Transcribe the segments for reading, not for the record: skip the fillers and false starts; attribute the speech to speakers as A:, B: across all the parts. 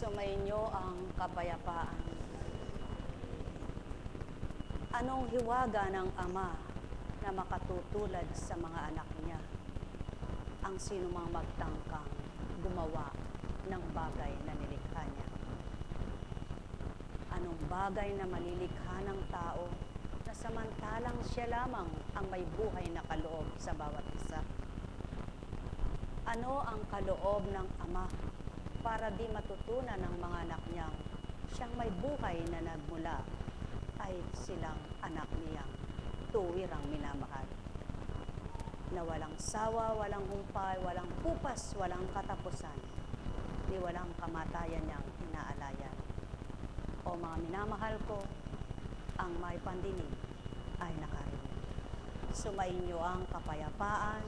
A: Sumainyo ang kapayapaan. Anong hiwaga ng Ama na makatutulad sa mga anak niya? Ang sinumang magtangkang gumawa ng bagay na nilikha niya. Anong bagay na malilikha ng tao na samantalang siya lamang ang may buhay na kaloob sa bawat isa? Ano ang kaloob ng Ama para di matutunan ng mga anak niyang siyang may buhay na nagmula ay silang anak niyang tuwirang minamahal, na walang sawa, walang humpay, walang pupas, walang katapusan, ni walang kamatayan niyang inaalayan. O mga minamahal ko, ang may pandinig ay nakarinig. Sumainyo ang kapayapaan,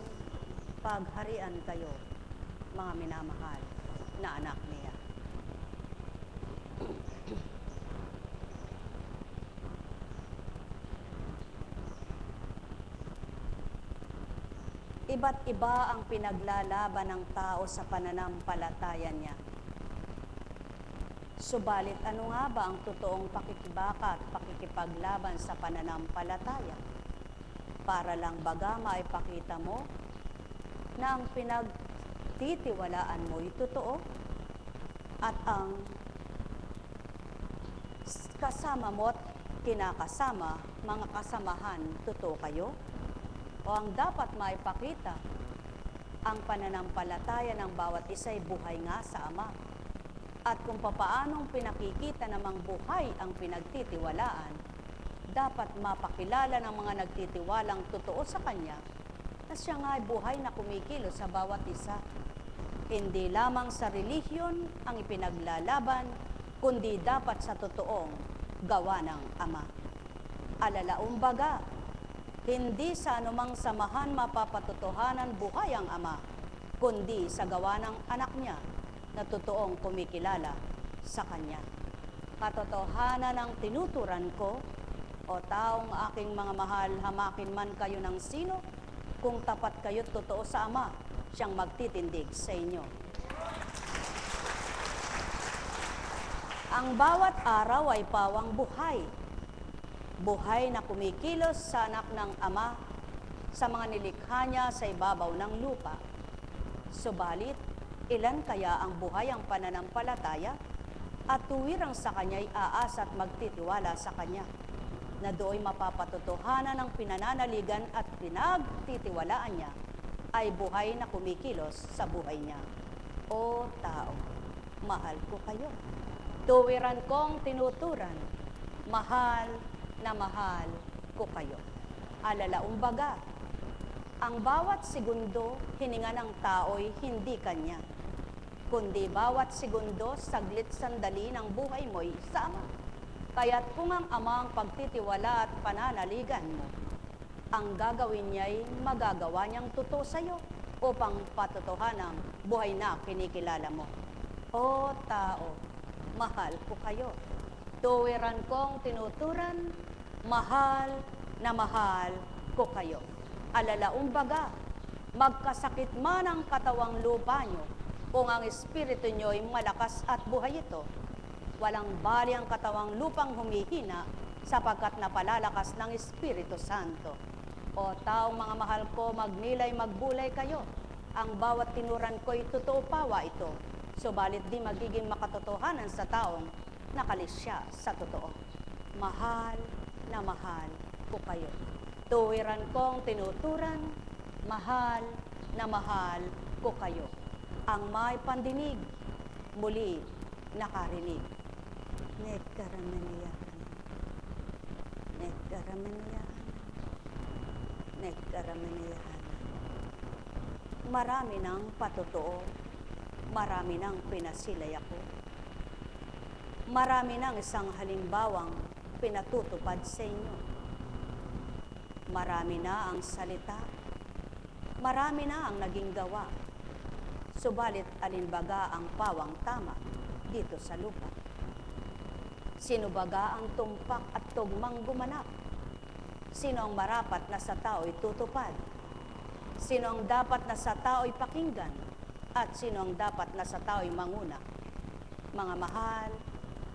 A: pagharian kayo, mga minamahal na anak niya. Iba't iba ang pinaglalaban ng tao sa pananampalataya niya. Subalit ano nga ba ang totoong pakikibaka at pakikipaglaban sa pananampalataya? Para lang baga maipakita mo na ang pinagtitiwalaan mo'y totoo at ang kasama mo't kinakasama, mga kasamahan, totoo kayo? O ang dapat maipakita, ang pananampalataya ng bawat isa'y buhay nga sa Ama. At kung papaanong pinakikita namang buhay ang pinagtitiwalaan, dapat mapakilala ng mga nagtitiwalang totoo sa Kanya na siya nga'y buhay na kumikilos sa bawat isa. Hindi lamang sa relihiyon ang ipinaglalaban, kundi dapat sa totoong gawa ng Ama. Alalaong baga, hindi sa anumang samahan mapapatotohanan buhay ang Ama, kundi sa gawa ng anak niya na totoong kumikilala sa Kanya. Katotohanan ang tinuturan ko, o taong aking mga mahal, hamakin man kayo ng sino, kung tapat kayo't totoo sa Ama, siyang magtitindig sa inyo. Ang bawat araw ay pawang buhay. Buhay na kumikilos sa anak ng Ama, sa mga nilikha niya sa ibabaw ng lupa. Subalit, ilan kaya ang buhay ang pananampalataya at tuwirang sa Kanya'y aasa at magtitiwala sa Kanya, na dooy mapapatotohanan ng pinananaligan at pinagtitiwalaan niya ay buhay na kumikilos sa buhay niya. O tao, mahal ko kayo. Tuwiran kong tinuturan, mahal na mahal ko kayo. Alalaong baga, ang bawat segundo hininga ng tao'y hindi kanya, kundi bawat segundo saglit sandali ng buhay mo'y sa Ama. Kaya't kung ang Ama ang pagtitiwala at pananaligan mo, ang gagawin niya'y magagawa niyang totoo sa'yo upang patotohanang buhay na kinikilala mo. O tao, mahal ko kayo. Tuwiran kong tinuturan, mahal na mahal ko kayo. Alalaong baga, magkasakit man ang katawang lupa nyo, kung ang espiritu nyo'y malakas at buhay ito, walang bali ang katawang lupang humihina sapagkat napalalakas ng Espiritu Santo. O taong mga mahal ko, magnilay, magbulay kayo. Ang bawat tinuran ko'y totoo pawa ito, subalit di magiging makatotohanan sa taong nakalis siya sa totoo. Mahal na mahal ko kayo. Tuwiran kong tinuturan, mahal na mahal ko kayo. Ang may pandinig, muli nakarinig. Nagkaramaniyahan. Nagkaramaniyahan. Nagkaramaniyahan. Marami ng patotoo, marami ng pinasilay ako. Marami ng isang halimbawang pinatutupad sa inyo. Marami na ang salita, marami na ang naging gawa. Subalit alinbaga ang pawang tama dito sa lupa? Sino baga ang tumpak at tugmang gumanap? Sino ang marapat na sa tao'y tutupad? Sino ang dapat na sa tao'y pakinggan? At sino ang dapat na sa tao'y manguna? Mga mahal,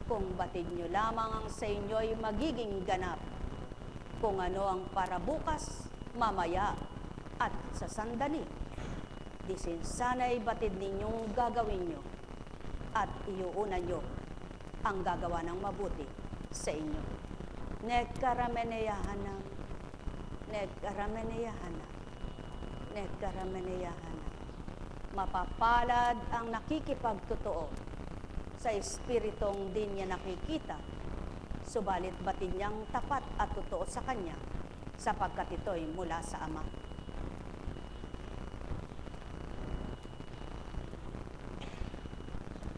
A: kung batid nyo lamang ang sa inyo'y magiging ganap, kung ano ang para bukas, mamaya, at sa sandali, disin sana'y batid ninyong gagawin nyo at iuuna nyo ang gagawa ng mabuti sa inyo. Nagkarameneyahanam, nagkarameneyahanam, nagkarameneyahanam. Mapapalad ang nakikipagtotoo sa espiritong di niya nakikita, subalit batid niyang tapat at totoo sa kanya, sapagkat ito'y mula sa Ama.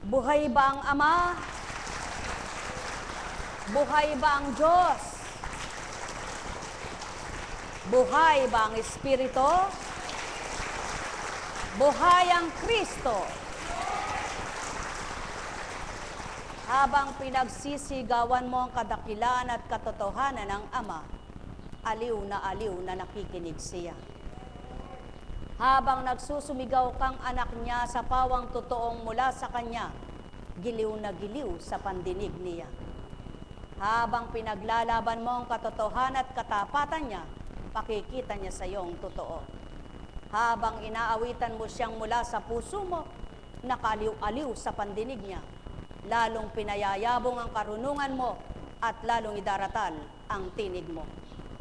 A: Buhay ba ang Ama? Buhay ba ang Diyos? Buhay ba ang Espiritu? Buhay ang Kristo. Habang pinagsisigawan mo ang kadakilaan at katotohanan ng Ama, aliw na nakikinig siya. Habang nagsusumigaw kang anak niya sa pawang totoong mula sa kanya, giliw na giliw sa pandinig niya. Habang pinaglalaban mo ang katotohanan at katapatan niya, pakikita niya sa iyong totoo. Habang inaawitan mo siyang mula sa puso mo, nakaliw-aliw sa pandinig niya, lalong pinayayabong ang karunungan mo at lalong idaratal ang tinig mo.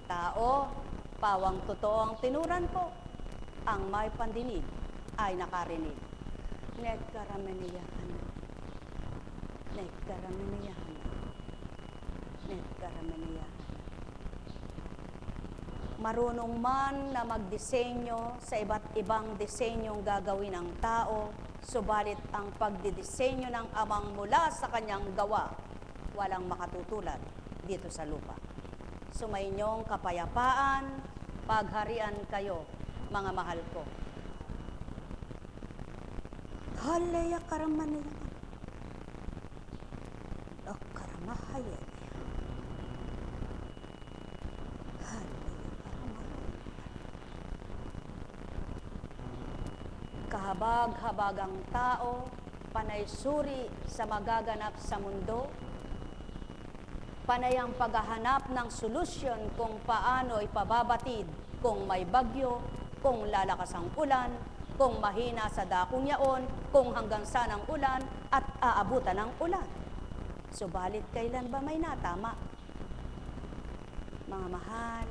A: Tao, pawang totoo ang tinuran ko, ang may pandinig ay nakarinig. Nagkarameneyahan, nagkarameneyahan, nagkarameneyahan. Marunong man na magdisenyo sa iba't ibang disenyong gagawin ng tao, subalit ang pagdidisenyo ng Amang mula sa kanyang gawa, walang makatutulad dito sa lupa. Sumainyong kapayapaan, pagharian kayo, mga mahal ko. Halaya karamanayan. O karamahaya. Kahabag-habag ang tao, panay suri sa magaganap sa mundo, panay ang paghahanap ng solusyon kung paano ipababatid, kung may bagyo, kung lalakas ang ulan, kung mahina sa dakong yaon, kung hanggang saan ang ulan at aabutan ng ulan. Subalit kailan ba may natama? Mga mahal,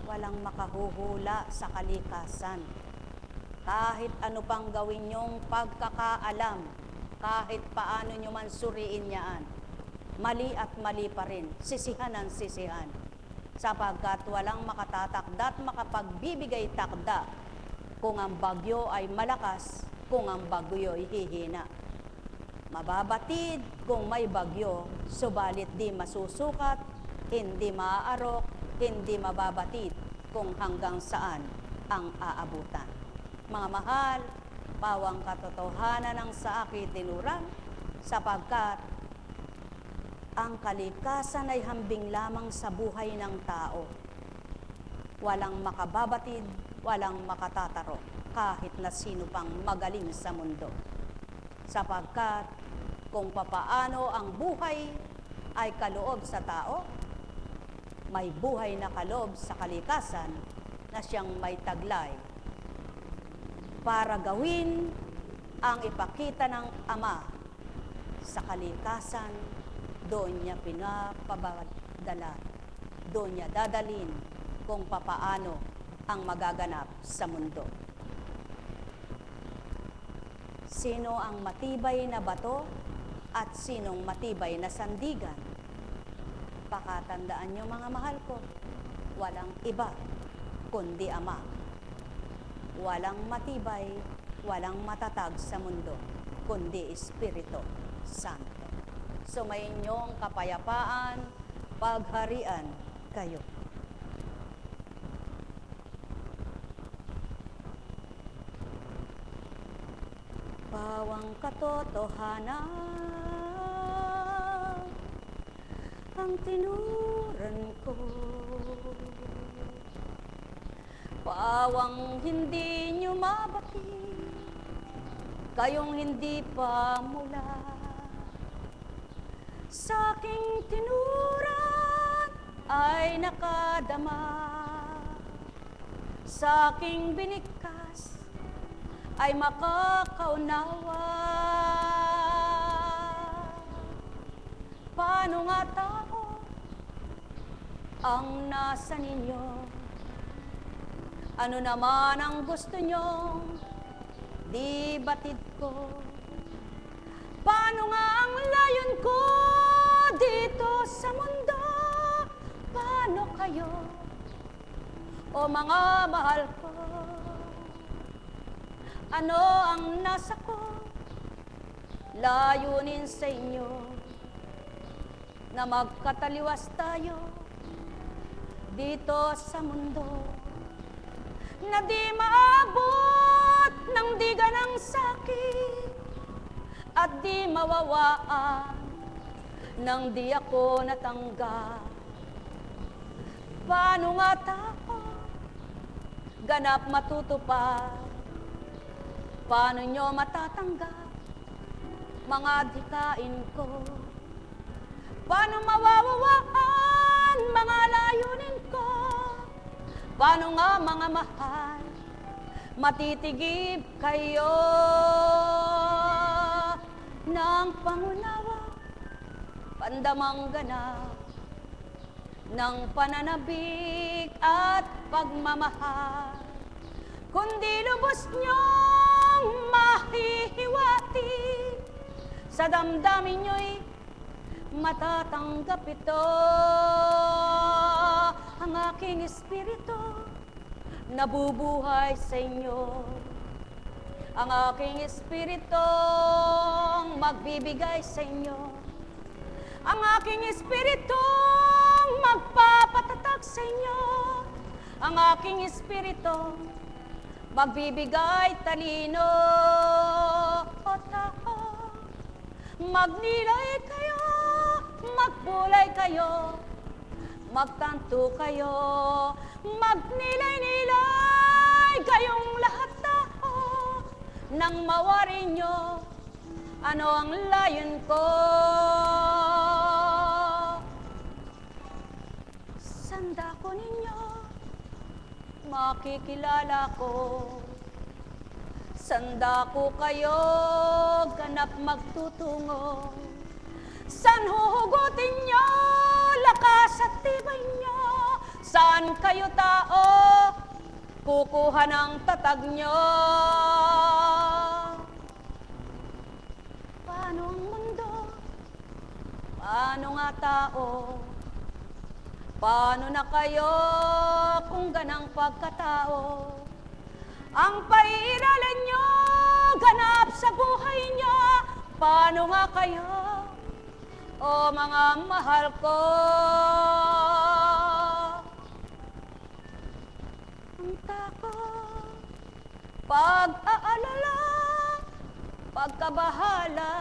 A: walang makahuhula sa kalikasan. Kahit ano pang gawin niyong pagkakaalam, kahit paano niyo man suriin niyaan, mali at mali pa rin, sisihan ang sisihan. Sapagkat walang makatatakda at makapagbibigay takda kung ang bagyo ay malakas, kung ang bagyo ay hihina. Mababatid kung may bagyo, subalit di masusukat, hindi maaarok, hindi mababatid kung hanggang saan ang aabutan. Mga mahal, pawang katotohanan ang sa akin tinuran, sapagkat ang kalikasan ay hambing lamang sa buhay ng tao. Walang makababatid, walang makatataro, kahit na sino pang magaling sa mundo. Sapagkat kung papaano ang buhay ay kaloob sa tao, may buhay na kaloob sa kalikasan na siyang may taglay para gawin ang ipakita ng Ama sa kalikasan. Doon niya pinapapadala, doon niya dadalhin kung papaano ang magaganap sa mundo. Sino ang matibay na bato at sinong matibay na sandigan? Pakatandaan niyo mga mahal ko, walang iba kundi Ama. Walang matibay, walang matatag sa mundo, kundi Espiritu Santo. Sumainyong kapayapaan, pagharian kayo. Pawang katotohanan ang tinuran ko. Pawang hindi nyo mabati, kayong hindi pa mula. sa aking tinuran ay nakadama, sa aking binikas ay makakaunawa. Paano nga tao ang nasa ninyo? Ano naman ang gusto nyong di batid ko? Paano nga ang layon ko dito sa mundo? Paano kayo, o mga mahal ko? Ano ang nasa ko? Layunin sa inyo na magkataliwas tayo dito sa mundo, na di maabot ng diga ng sakit at di mawawaan ng di ako natanggap. Paano nga tao ganap matutupad? Paano nyo matatanggap mga dikain ko? Paano mawawawaan mga layunin ko? Paano nga mga mahal matitigib kayo ng pangunawa, pandamang ganap ng pananabik at pagmamahal, kundi lubos niyong mahihiwati sa damdamin niyo'y matatanggap ito. Ang aking espiritu nabubuhay sa inyo, ang aking espiritu magbibigay sa inyo, ang aking espiritu magpapatatag sa inyo, ang aking espiritu magbibigay talino. O tao, magnilay kayo, magbulay kayo, magtanto kayo, magnilay-nilay kayong lahat tao, nang mawarin nyo ano ang layon ko. Sanda ko ninyo, makikilala ko. Sanda ko kayo, ganap magtutungo. San huhugutin nyo, lakas at tibay nyo? Saan kayo tao, kukuha ng tatag nyo? Paano ang mundo? Paano nga tao? Paano na kayo kung ganang pagkatao? Ang pairalan nyo, ganap sa buhay nyo. Paano nga kayo, o mga mahal ko? Ang takot, pag-aalala, pagkabahala,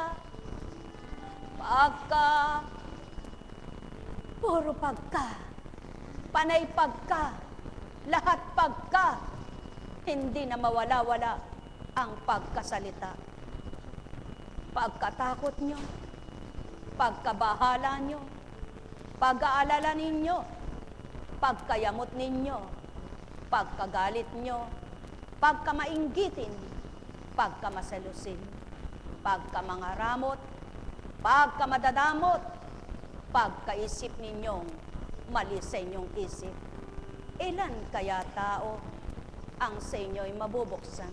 A: puro pagka, panay pagka, lahat pagka, hindi na mawala-wala ang pagkasalita. Pagkatakot nyo, pagkabahala nyo, pag-aalala ninyo, pagkayamot ninyo, pagkagalit nyo, pagkamainggitin, pagkamaselusin, pagkamangaramot, pagkamadadamot, pagkaisip ninyong mali sa inyong isip. Ilan kaya tao ang sa inyo'y mabubuksan?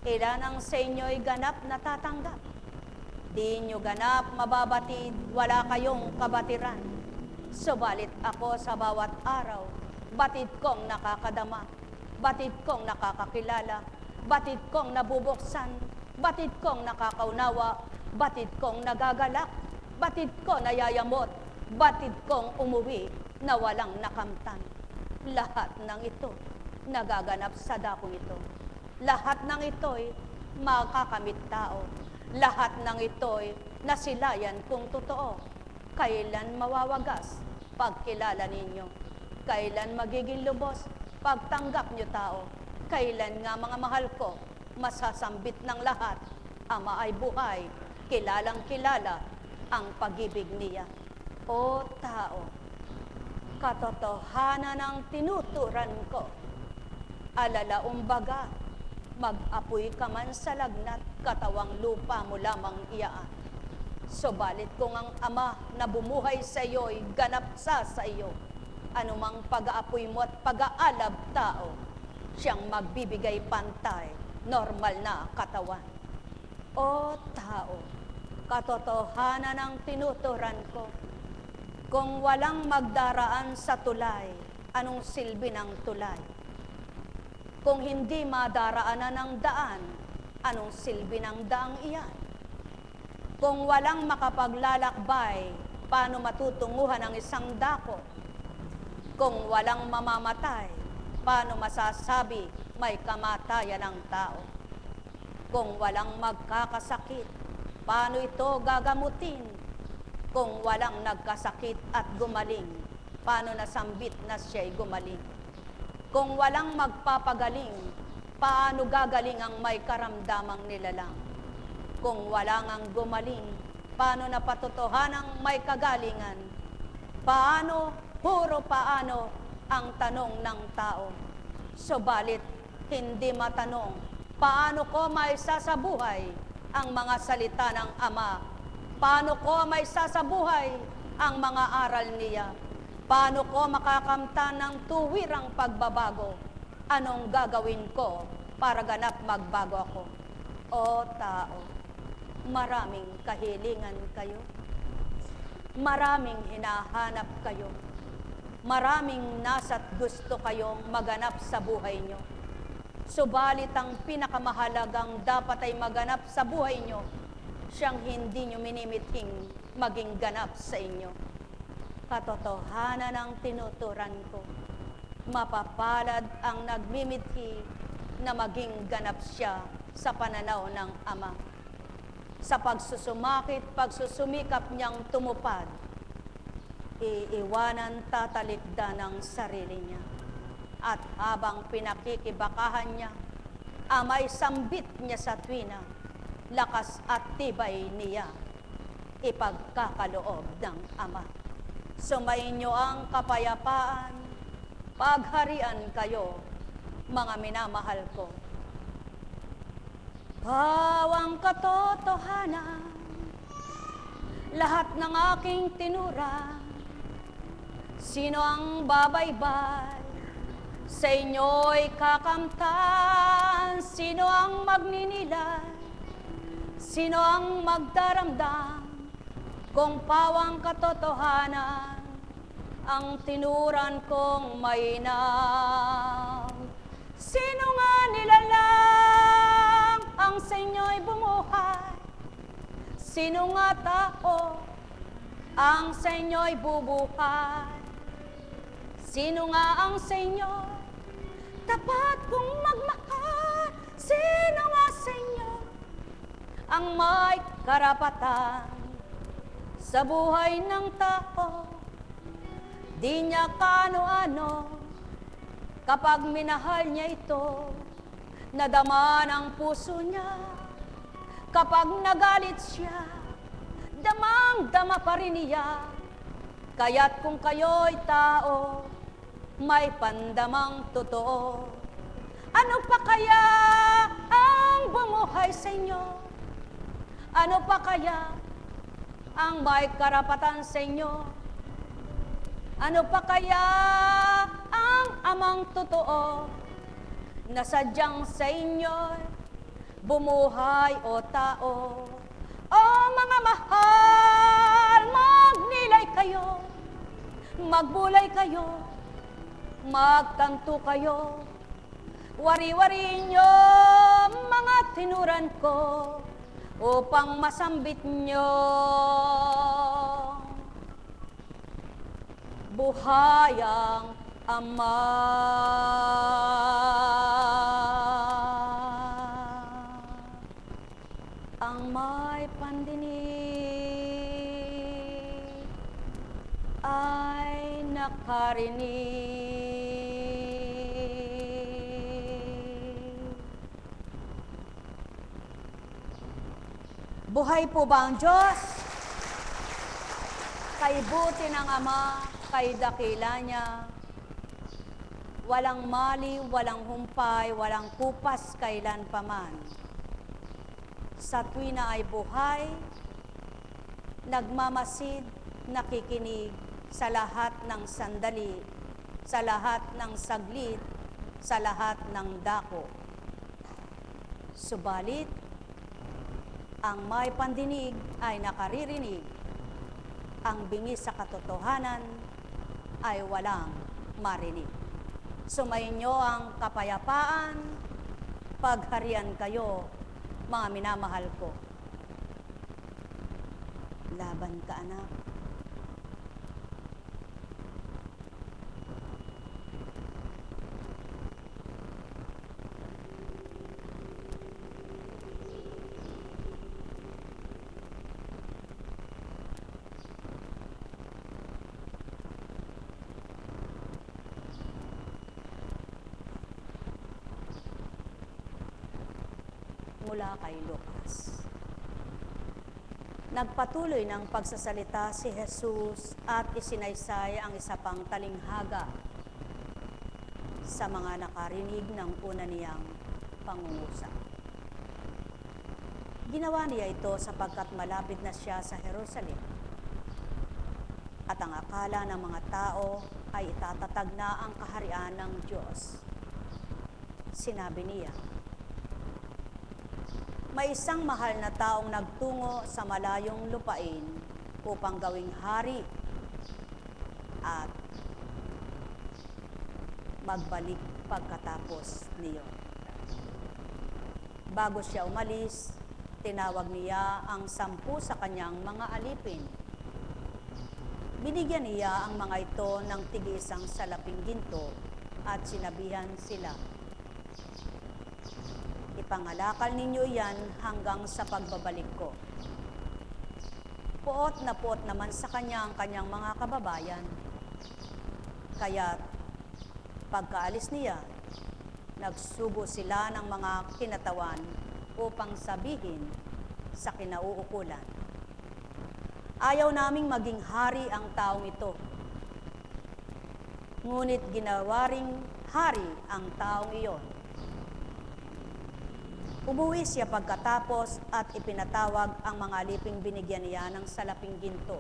A: Ilan ang sa inyo'y ganap natatanggap? Di nyo ganap mababatid, wala kayong kabatiran. Subalit ako sa bawat araw, batid kong nakakadama, batid kong nakakakilala, batid kong nabubuksan, batid kong nakakaunawa, batid kong nagagalak, batid ko nayayamot, batid kong umuwi na walang nakamtan. Lahat ng ito nagaganap sa dakong ito. Lahat ng ito'y makakamit tao. Lahat ng ito'y nasilayan kung totoo. Kailan mawawagas pagkilala ninyo? Kailan magiging lubos pagtanggap nyo tao? Kailan nga mga mahal ko masasambit ng lahat? Ama ay buhay, kilalang kilala, ang pag-ibig niya. O tao, katotohanan ng tinuturan ko, alalaumbaga, mag-apoy ka man sa lagnat, katawang lupa mo lamang iyaan. Subalit kung ang Ama na bumuhay sa iyo'y ganap sa iyo, anumang pag-aapoy mo at pag-aalab tao, siyang magbibigay pantay, normal na katawan. O tao, katotohanan ng tinuturan ko, kung walang magdaraan sa tulay, anong silbi ng tulay? Kung hindi madaraanan ng daan, anong silbi ng daang iyan? Kung walang makapaglalakbay, paano matutunguhan ang isang dako? Kung walang mamamatay, paano masasabi may kamatayan ng tao? Kung walang magkakasakit, paano ito gagamutin? Kung walang nagkasakit at gumaling, paano nasambit na siya'y gumaling? Kung walang magpapagaling, paano gagaling ang may karamdamang nilalang? Kung walang ang gumaling, paano napatotohanang may kagalingan? Paano, puro paano ang tanong ng tao? Subalit, hindi matanong, paano ko may sasabuhay ang mga salita ng Ama? Paano ko may sasabuhay ang mga aral niya? Paano ko makakamtan ng tuwirang pagbabago? Anong gagawin ko para ganap magbago ako? O tao, maraming kahilingan kayo. Maraming hinahanap kayo. Maraming nasa't gusto kayong maganap sa buhay nyo. Subalit ang pinakamahalagang dapat ay maganap sa buhay nyo, siyang hindi nyo minimithing maging ganap sa inyo. Katotohanan ng tinuturan ko, mapapalad ang nagmimithi na maging ganap siya sa pananaw ng Ama. Sa pagsusumakit, pagsusumikap niyang tumupad, iiwanan tatalikdan ng sarili niya. At habang pinakikibakahan niya, amay sambit niya sa tuwina, lakas at tibay niya, ipagkakaloob ng Ama. Sumainyo ang kapayapaan, pagharian kayo, mga minamahal ko. Pawang katotohanan, lahat ng aking tinura, sino ang babaybay, sa inyo'y kakamtan, sino ang magninilay, sino ang magdaramdam, kung pawang katotohanan, ang tinuran kong mainam. Sino nga nilalang ang sa inyo'y bumuhay? Sino nga tao ang sa inyo'y bubuhay? Sino nga ang sa inyo tapat kong magmahal? Sino nga sa inyo ang may karapatan sa buhay ng tao? Di niya kano-ano kapag minahal niya ito, nadama ng puso niya. Kapag nagalit siya, damang-dama pa rin niya. Kaya't kung kayo'y tao, may pandamang totoo. Ano pa kaya ang bumuhay sa inyo? Ano pa kaya ang may karapatan sa inyo? Ano pa kaya ang amang totoo na sadyang sa inyo bumuhay o tao? O mga mahal, magnilay kayo, magbulay kayo, magtanto kayo, wari-wari nyo mga tinuran ko upang masambit nyo. Buhay ang Ama. Ang may pandinig ay nakarinig. Buhay po ba ang Diyos? Kay buti ng Ama, kay dakila niya, walang mali, walang humpay, walang kupas kailan paman. Sa tuwi na ay buhay, nagmamasid, nakikinig sa lahat ng sandali, sa lahat ng saglit, sa lahat ng dako. Subalit, ang may pandinig ay nakaririnig, ang bingi sa katotohanan ay walang marinig. Sumainyo ang kapayapaan, pagharian kayo, mga minamahal ko. Laban ka, anak. Mula kay Lucas. Nagpatuloy ng pagsasalita si Jesus at isinaysay ang isa pang talinghaga sa mga nakarinig ng una niyang pangungusap. Ginawa niya ito sapagkat malapit na siya sa Jerusalem at ang akala ng mga tao ay itatatag na ang kaharian ng Diyos. Sinabi niya, may isang mahal na taong nagtungo sa malayong lupain upang gawing hari at magbalik pagkatapos niyo. Bago siya umalis, tinawag niya ang 10 sa kanyang mga alipin. Binigyan niya ang mga ito ng tig-isang salaping ginto at sinabihan sila, ipangalakal ninyo yan hanggang sa pagbabalik ko. Puot na puot naman sa kanya ang kanyang mga kababayan. Kaya't pagkaalis niya, nagsugo sila ng mga kinatawan upang sabihin sa kinauukulan, ayaw naming maging hari ang taong ito. Ngunit ginawa ring hari ang taong iyon. Umuwi siya pagkatapos at ipinatawag ang mga aliping binigyan niya ng salaping ginto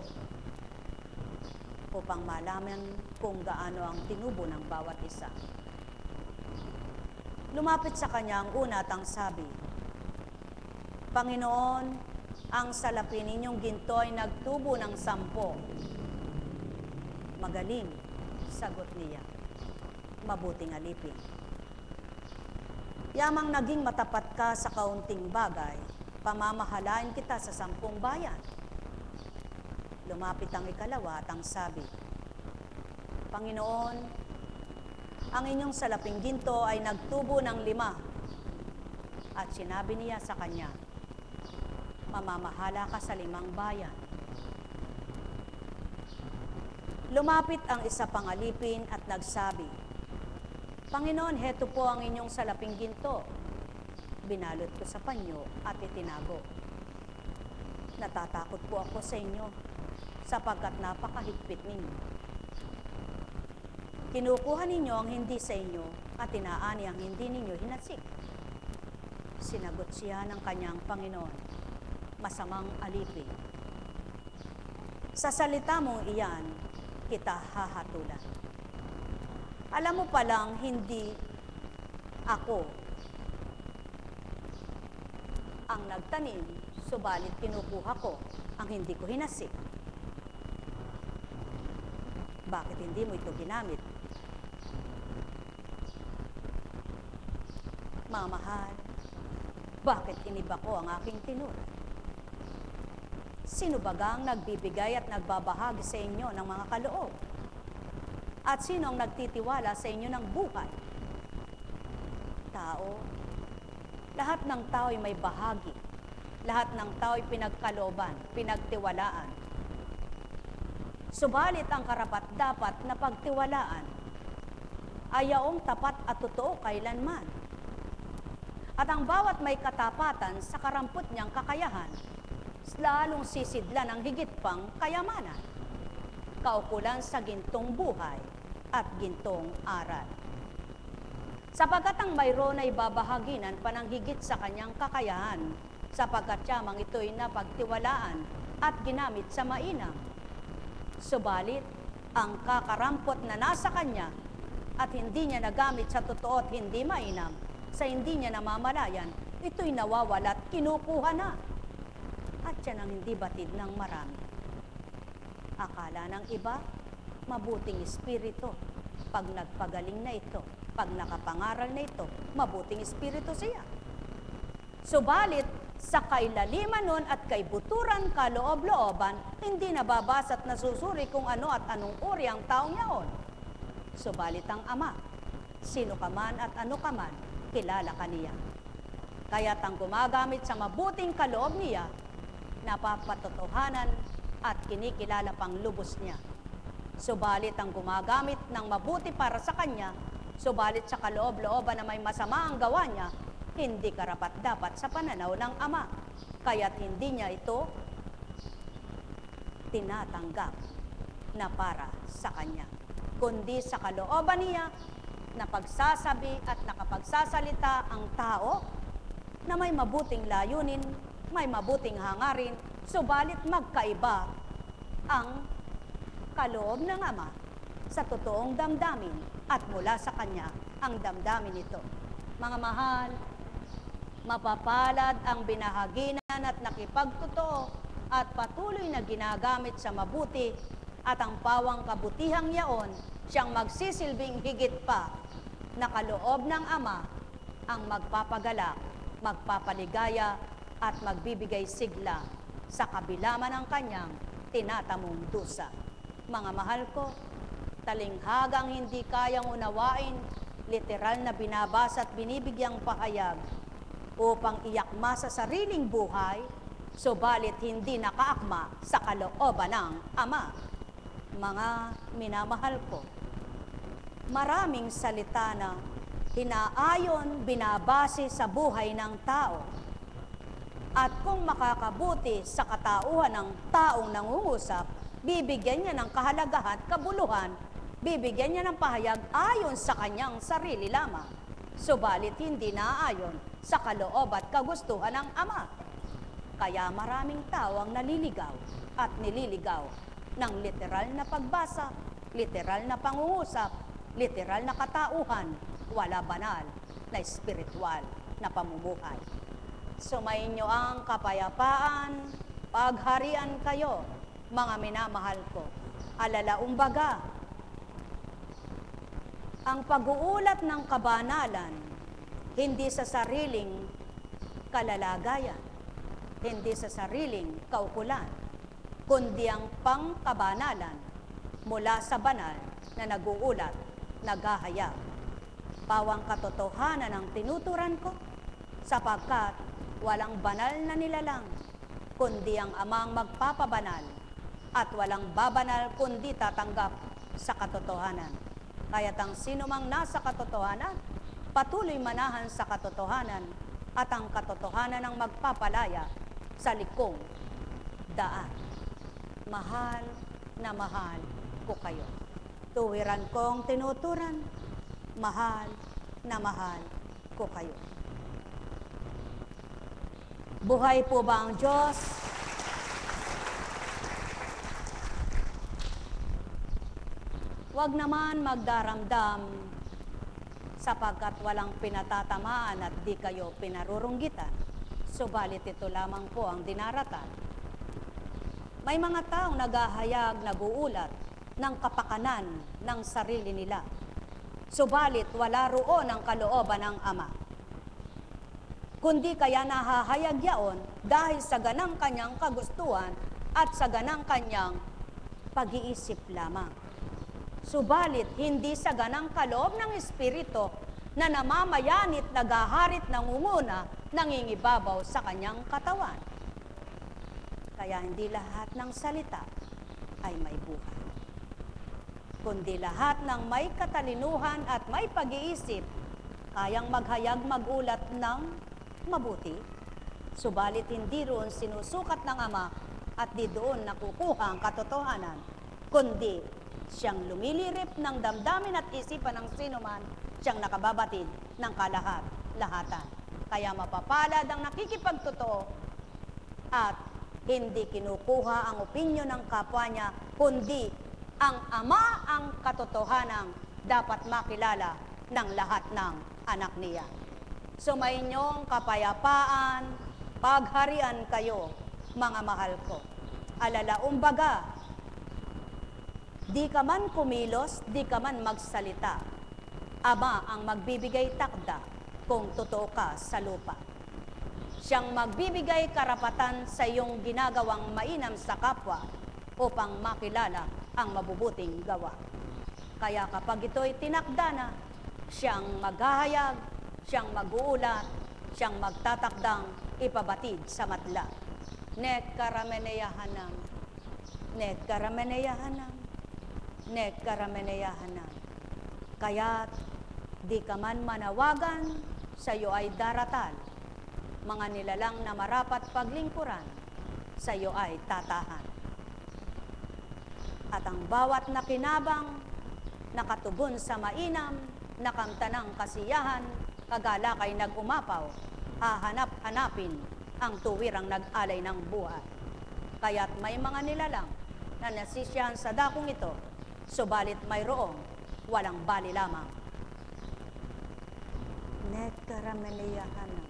A: upang malaman kung gaano ang tinubo ng bawat isa. Lumapit sa kanya ang una at ang sabi, Panginoon, ang salapin ninyong ginto ay nagtubo ng 10. Magaling, sagot niya, mabuting alipin. Yamang naging matapat ka sa kaunting bagay, pamamahalain kita sa 10 bayan. Lumapit ang ikalawa at ang sabi, Panginoon, ang inyong salaping ginto ay nagtubo ng 5. At sinabi niya sa kanya, mamamahala ka sa 5 bayan. Lumapit ang isa pang alipin at nagsabi, Panginoon, heto po ang inyong salaping ginto. Binalot ko sa panyo at itinago. Natatakot po ako sa inyo, sapagkat napakahigpit ninyo. Kinukuha ninyo ang hindi sa inyo at inaani ang hindi ninyo hinasik. Sinagot siya ng kanyang Panginoon, masamang alipin. Sa salita mong iyan, kita hahatulan. Alam mo palang hindi ako ang nagtanim, subalit kinukuha ko ang hindi ko hinasik. Bakit hindi mo ito ginamit? Mamahal, bakit iniba ko ang aking tinuro? Sino bagang nagbibigay at nagbabahagi sa inyo ng mga kaloob? At sino ang nagtitiwala sa inyo ng buhay? Tao. Lahat ng tao ay may bahagi. Lahat ng tao ay pinagkalooban, pinagtiwalaan. Subalit ang karapat-dapat na pagtiwalaan ay yaong tapat at totoo kailanman. At ang bawat may katapatan sa karampot niyang kakayahan, lalong sisidlan ang higit pang kayamanan. kaukulan sa gintong buhay at gintong aral. Sapagkat ang mayroon ay babahaginan pa ng higit sa kanyang kakayahan, sapagkat yamang ito'y napagtiwalaan at ginamit sa mainam. Subalit, ang kakarampot na nasa kanya at hindi niya nagamit sa totoo at hindi mainam, sa hindi niya namamalayan, ito'y nawawala at kinukuha na. At yan ang hindi batid ng marami. Akala ng iba, mabuting espiritu. Pag nagpagaling na ito, pag nakapangaral na ito, mabuting espiritu siya. Subalit, sa kailaliman nun at kay buturan kaloob-looban, hindi nababasa at nasusuri kung ano at anong uri ang taong yaon. Subalit ang Ama, sino ka man at ano ka man, kilala ka niya. Kaya't ang gumagamit sa mabuting kaloob niya, napapatotohanan at kinikilala pang lubos niya. Subalit ang gumagamit ng mabuti para sa kanya, subalit sa kaloob-looban na may masama ang gawa niya, hindi karapat-dapat sa pananaw ng Ama. Kaya't hindi niya ito tinatanggap na para sa kanya, kundi sa kalooban niya na pagsasabi at nakapagsasalita ang tao na may mabuting layunin, may mabuting hangarin, subalit magkaiba ang kaloob ng Ama sa totoong damdamin at mula sa kanya ang damdamin nito. Mga mahal, mapapalad ang binahaginan at nakipagtotoo at patuloy na ginagamit sa mabuti at ang pawang kabutihang yaon siyang magsisilbing higit pa na kaloob ng Ama ang magpapagalak, magpapaligaya at magbibigay sigla sa kabila man ng kanyang tinatamong dusa. Mga mahal ko, talinghagang hindi kayang unawain, literal na binabasa at binibigyang pahayag upang iakma sa sariling buhay, subalit hindi nakaakma sa kalooban ng Ama. Mga minamahal ko, maraming salita na hinaayon, binabase sa buhay ng tao. At kung makakabuti sa katauhan ng taong nangungusap, bibigyan niya ng kahalagahan at kabuluhan, bibigyan niya ng pahayag ayon sa kanyang sarili lamang, subalit hindi naaayon sa kaloob at kagustuhan ng Ama. Kaya maraming tao ang naliligaw at nililigaw ng literal na pagbasa, literal na pangungusap, literal na katauhan, wala banal na espiritual na pamumuhay. Sumainyo ang kapayapaan, pagharian kayo, mga minamahal ko. Alalaong baga, ang pag-uulat ng kabanalan, hindi sa sariling kalalagayan, hindi sa sariling kaukulan, kundi ang pangkabanalan mula sa banal na nag-uulat, naghahayag. Pawang katotohanan ang tinuturan ko, sapagkat walang banal na nilalang, kundi ang Amang magpapabanal, at walang babanal kundi tatanggap sa katotohanan. Kaya't ang sinumang nasa katotohanan, patuloy manahan sa katotohanan, at ang katotohanan ang magpapalaya sa likong daan. Mahal na mahal ko kayo. Tuwiran kong tinuturan, mahal na mahal ko kayo. Buhay po ba ang Diyos? Huwag naman magdaramdam sapagkat walang pinatatamaan at di kayo pinarurunggitan. Subalit ito lamang po ang dinaratan. May mga taong naghahayag, naguulat ng kapakanan ng sarili nila. Subalit wala roon ang kalooban ng Ama. Kundi kaya nahahayag yaon dahil sa ganang kanyang kagustuhan at sa ganang kanyang pag-iisip lamang. Subalit hindi sa ganang kaloob ng Espiritu na namamayanit, naghaharit, nangunguna, nangingibabaw sa kanyang katawan. Kaya hindi lahat ng salita ay may buhay, kundi lahat ng may katalinuhan at may pag-iisip kayang maghayag, magulat ng mabuti, subalit hindi roon sinusukat ng Ama at di doon nakukuha ang katotohanan kundi siyang lumilirip ng damdamin at isipan ng sinuman siyang nakababatid ng lahatan. Kaya mapapalad ang nakikipagtotoo at hindi kinukuha ang opinyon ng kapwa niya, kundi ang Ama ang katotohanang dapat makilala ng lahat ng anak niya. Sumainyong kapayapaan, pagharian kayo, mga mahal ko. Alalaumbaga, di ka man kumilos, di ka man magsalita, Ama ang magbibigay takda kung totoo ka sa lupa. Siyang magbibigay karapatan sa iyong ginagawang mainam sa kapwa upang makilala ang mabubuting gawa. Kaya kapag ito'y tinakda na, siyang maghahayag, siyang mag-uulat, siyang magtatakdang ipabatid sa matla. Nek karameneyahanam, nek karameneyahanam, nek karameneyahanam. Kaya't di ka man manawagan, sa iyo ay daratal. Mga nilalang na marapat paglingkuran, sa iyo ay tatahan. At ang bawat nakinabang, nakatugon sa mainam, nakamtanang kasiyahan, kagalakay nag-umapaw, hahanap-hanapin ang tuwirang nag-alay ng buhay. Kaya't may mga nilalang na nasisiyahan sa dakong ito, subalit mayroong walang bali lamang. Nekkarameneyahanam,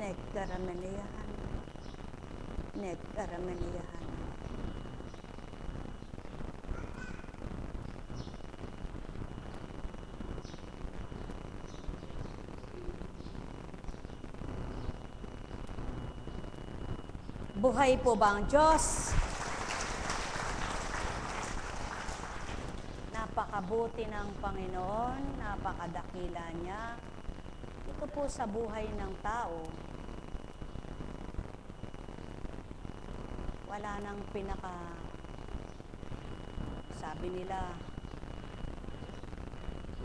A: nekkarameneyahanam, nekkarameneyahanam. Buhay po ba ang Diyos? Napakabuti ng Panginoon, napakadakila niya. Ito po sa buhay ng tao, wala nang sabi nila,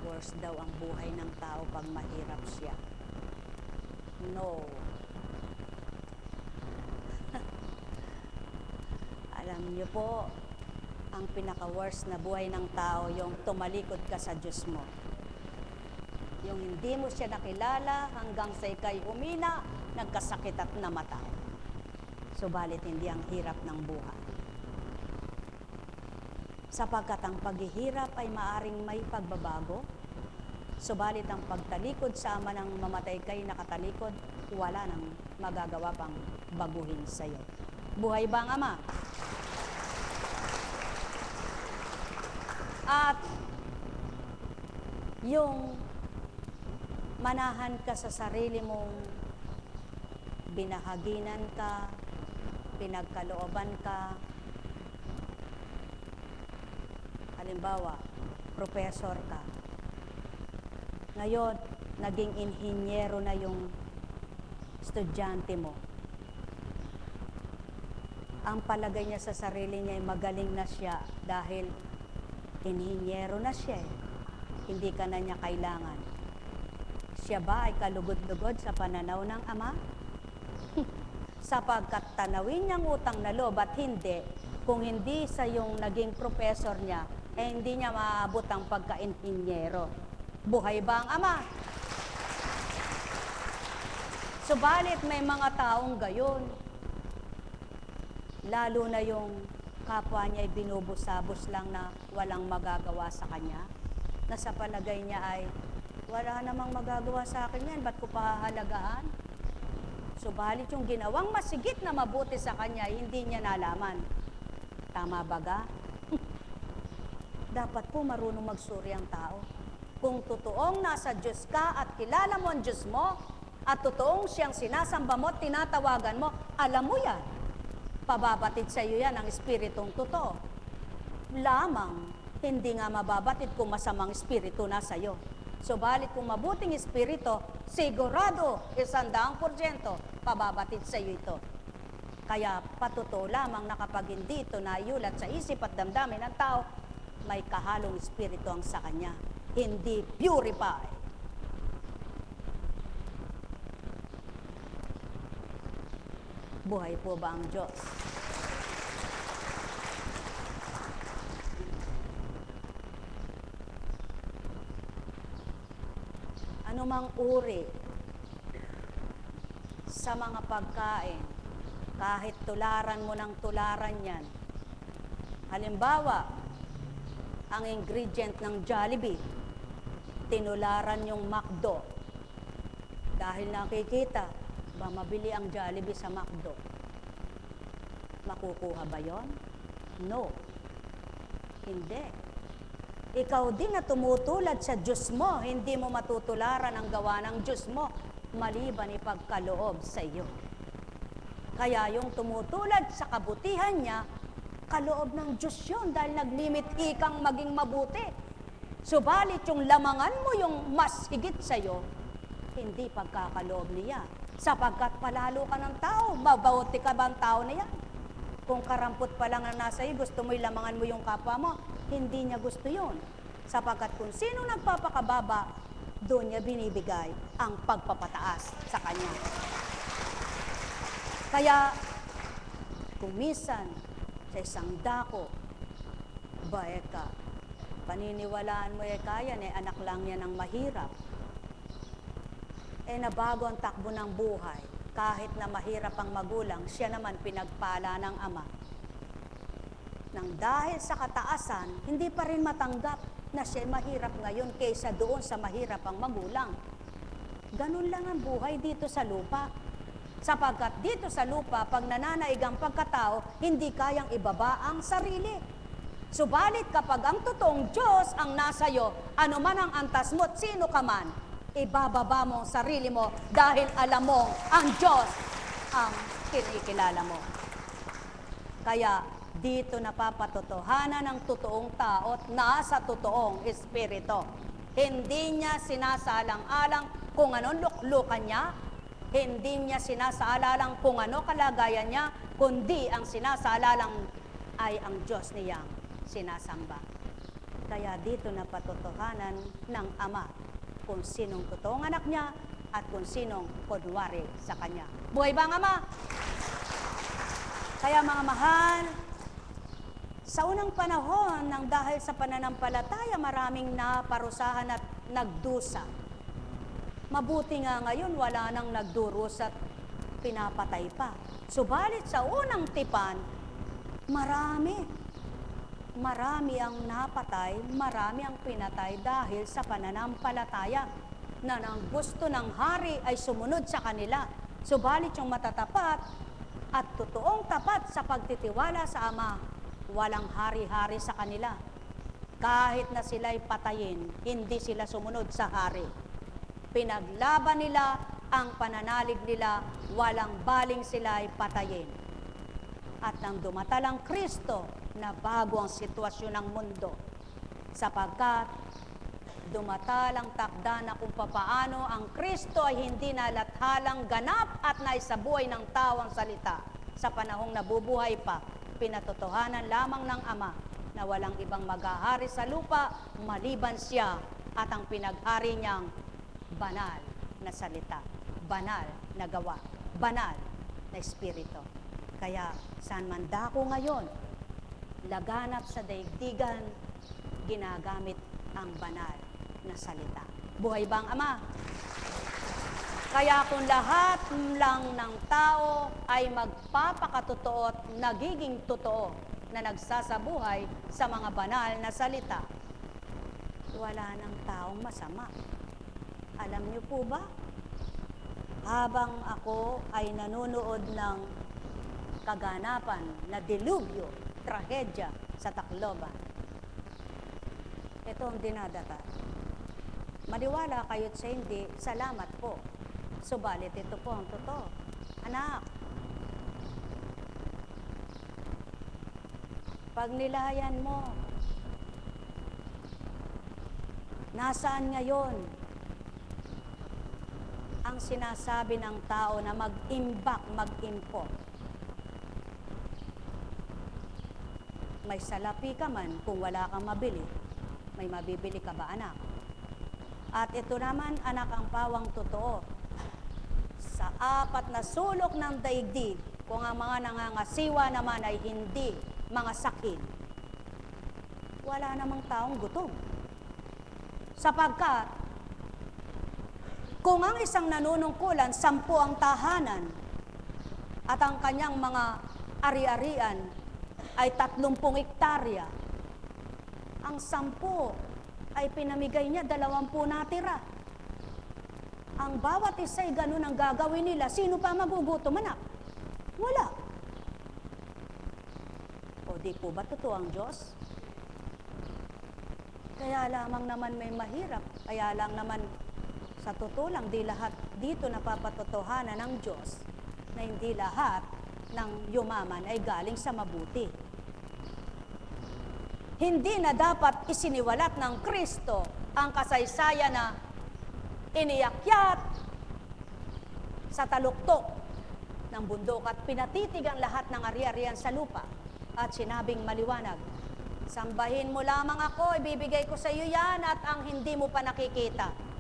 A: worse daw ang buhay ng tao pag mahirap siya. No. Alam niyo po, ang pinaka-worst na buhay ng tao, yung tumalikod ka sa Diyos mo. Yung hindi mo siya nakilala hanggang sa ikay humina, nagkasakit at namatay. Subalit hindi ang hirap ng buhay. Sapagkat ang paghihirap ay maaring may pagbabago, subalit ang pagtalikod sa Ama ng mamatay kay nakatalikod, wala nang magagawa pang baguhin sa iyo. Buhay ba ang Ama? At yung manahan ka sa sarili mong binahaginan ka, pinagkalooban ka. Halimbawa, professor ka. Ngayon, naging inhinyero na yung estudyante mo. Ang palagay niya sa sarili niya ay magaling na siya dahil inhinyero na siya. Hindi ka na niya kailangan. Siya ba ay kalugod-lugod sa pananaw ng Ama? Sapagkat tanawin niyang utang na loob at hindi, kung hindi sa yung naging professor niya, hindi niya maaabot ang pagka-inhinyero. Buhay ba ang Ama? Subalit may mga taong gayon. Lalo na yung kapwa niya ay binubusabos lang na walang magagawa sa kanya, na sa palagay niya ay wala namang magagawa sa akin yan, ba't ko pahahalagahan? Subalit yung ginawang masigit na mabuti sa kanya, hindi niya nalaman. Tama ba ga? Dapat po marunong magsuri ang tao. Kung totoong nasa Diyos ka at kilala mo ang Diyos mo, at totoong siyang sinasamba mo at tinatawagan mo, alam mo yan. Pababatid sa iyo yan ang espiritong totoo. Lamang, hindi nga mababatid kung masamang espiritu nasa iyo. Subalit kung mabuting espiritu, sigurado, 100% pababatid sa iyo ito. Kaya patotoo lamang na kapag hindi ito naiulat sa isip at damdamin ng tao, may kahalong espiritu ang sa kanya. Hindi purified. Buhay po ba ang Diyos? anumang uri sa mga pagkain, kahit tularan mo ng tularan yan. Halimbawa, ang ingredient ng Jollibee, tinularan yung McDo. Dahil nakikita, ba mabili ang Jollibee sa McDo? Makukuha ba yon? No. Hindi. Ikaw din na tumutulad sa Diyos mo, hindi mo matutularan ang gawa ng Diyos mo, maliban ipagkaloob sa iyo. Kaya yung tumutulad sa kabutihan niya, kaloob ng Diyos yun dahil naglimit ikang maging mabuti. Subalit yung lamangan mo yung mas higit sa iyo, hindi pagkakaloob niya. Sapagkat palalo ka ng tao, mabuti ka ba ang tao na yan? Kung karampot pa lang ang nasa iyo, gusto mo ilamangan mo yung kapwa mo, hindi niya gusto yun. Sapagkat kung sino nagpapakababa, doon niya binibigay ang pagpapataas sa kanya. Kaya, kung minsan, sa isang dako, ka, paniniwalaan mo kaya, anak lang yan ang mahirap. Nabago ang takbo ng buhay. Kahit na mahirap ang magulang, siya naman pinagpala ng ama. Nang dahil sa kataasan, hindi pa rin matanggap na siya mahirap ngayon kaysa doon sa mahirap ang magulang. Ganun lang ang buhay dito sa lupa. Sapagkat dito sa lupa, pag nananaig ang pagkatao, hindi kayang ibaba ang sarili. Subalit kapag ang totoong Diyos ang nasa iyo, ano man ang antas mo at sino ka man, ibababa mo ang sarili mo dahil alam mo ang Diyos ang kinikilala mo. Kaya dito napapatotohanan ng totoong tao at nasa totoong espiritu. Hindi niya sinasalang-alang kung anong luklukan niya, hindi niya sinasaalalang kung ano kalagayan niya, kundi ang sinasaalalang ay ang Diyos niyang sinasamba. Kaya dito napatotohanan ng Ama kung sinong totoong anak niya at kung sinong kunwari sa kanya. Buhay ba ang Ama? Kaya mga mahal, sa unang panahon, nang dahil sa pananampalataya, maraming naparusahan at nagdusa. Mabuti nga ngayon, wala nang nagdurus at pinapatay pa. Subalit sa unang tipan, marami ang napatay, marami ang pinatay dahil sa pananampalataya na ang gusto ng hari ay sumunod sa kanila. Subalit yung matatapat at totoong tapat sa pagtitiwala sa Ama, walang hari-hari sa kanila. Kahit na sila'y patayin, hindi sila sumunod sa hari. Pinaglaban nila ang pananalig nila, walang baling sila'y patayin. At nang dumatalang Kristo, nabago ang sitwasyon ng mundo. Sapagkat dumatalang takda na kung papaano ang Kristo ay hindi nalathalang ganap at naisabuhay ng tao ang salita. Sa panahong nabubuhay pa, pinatotohanan lamang ng Ama na walang ibang maghahari sa lupa maliban siya at ang pinaghari niyang banal na salita, banal na gawa, banal na espiritu. Kaya saan man dako ngayon, laganap sa daigdigan, ginagamit ang banal na salita. Buhay ba ang Ama? Kaya kung lahat lang ng tao ay magpapakatotoo at nagiging totoo na nagsasabuhay sa mga banal na salita, wala ng taong masama. Alam niyo po ba? Habang ako ay nanonood ng kaganapan na delubyo, trahedya sa Tacloban, ito ang dinadata. Maniwala kayo't sa hindi, salamat po. Subalit ito po ang totoo. Anak, pag nilayan mo, nasaan ngayon ang sinasabi ng tao na mag-imbak, mag-import? May salapi ka man kung wala kang mabili, may mabibili ka ba, anak? At ito naman, anak, ang pawang totoo. Sa apat na sulok ng daigdig, kung ang mga nangangasiwa naman ay hindi mga sakin, wala namang taong gutom. Sapagkat Kung ang isang nanunungkulan, 10 ang tahanan, at ang kanyang mga ari-arian ay 30 hektarya, ang 10 ay pinamigay niya, 20 natira. Ang bawat isa'y ganun ang gagawin nila. Sino pa magugutom, anak? Wala. O di po ba totoo ang Diyos? Kaya lamang naman may mahirap. Kaya lang naman sa totoo lang, di lahat dito napapatotohanan ng Diyos na hindi lahat ng yumaman ay galing sa mabuti. Hindi na dapat isiniwalat ng Kristo ang kasaysayan na iniakyat sa taluktok ng bundok at pinatitig ang lahat ng ari-arian sa lupa at sinabing maliwanag, sambahin mo lamang ako, ibibigay ko sa iyo yan at ang hindi mo pa nakikita.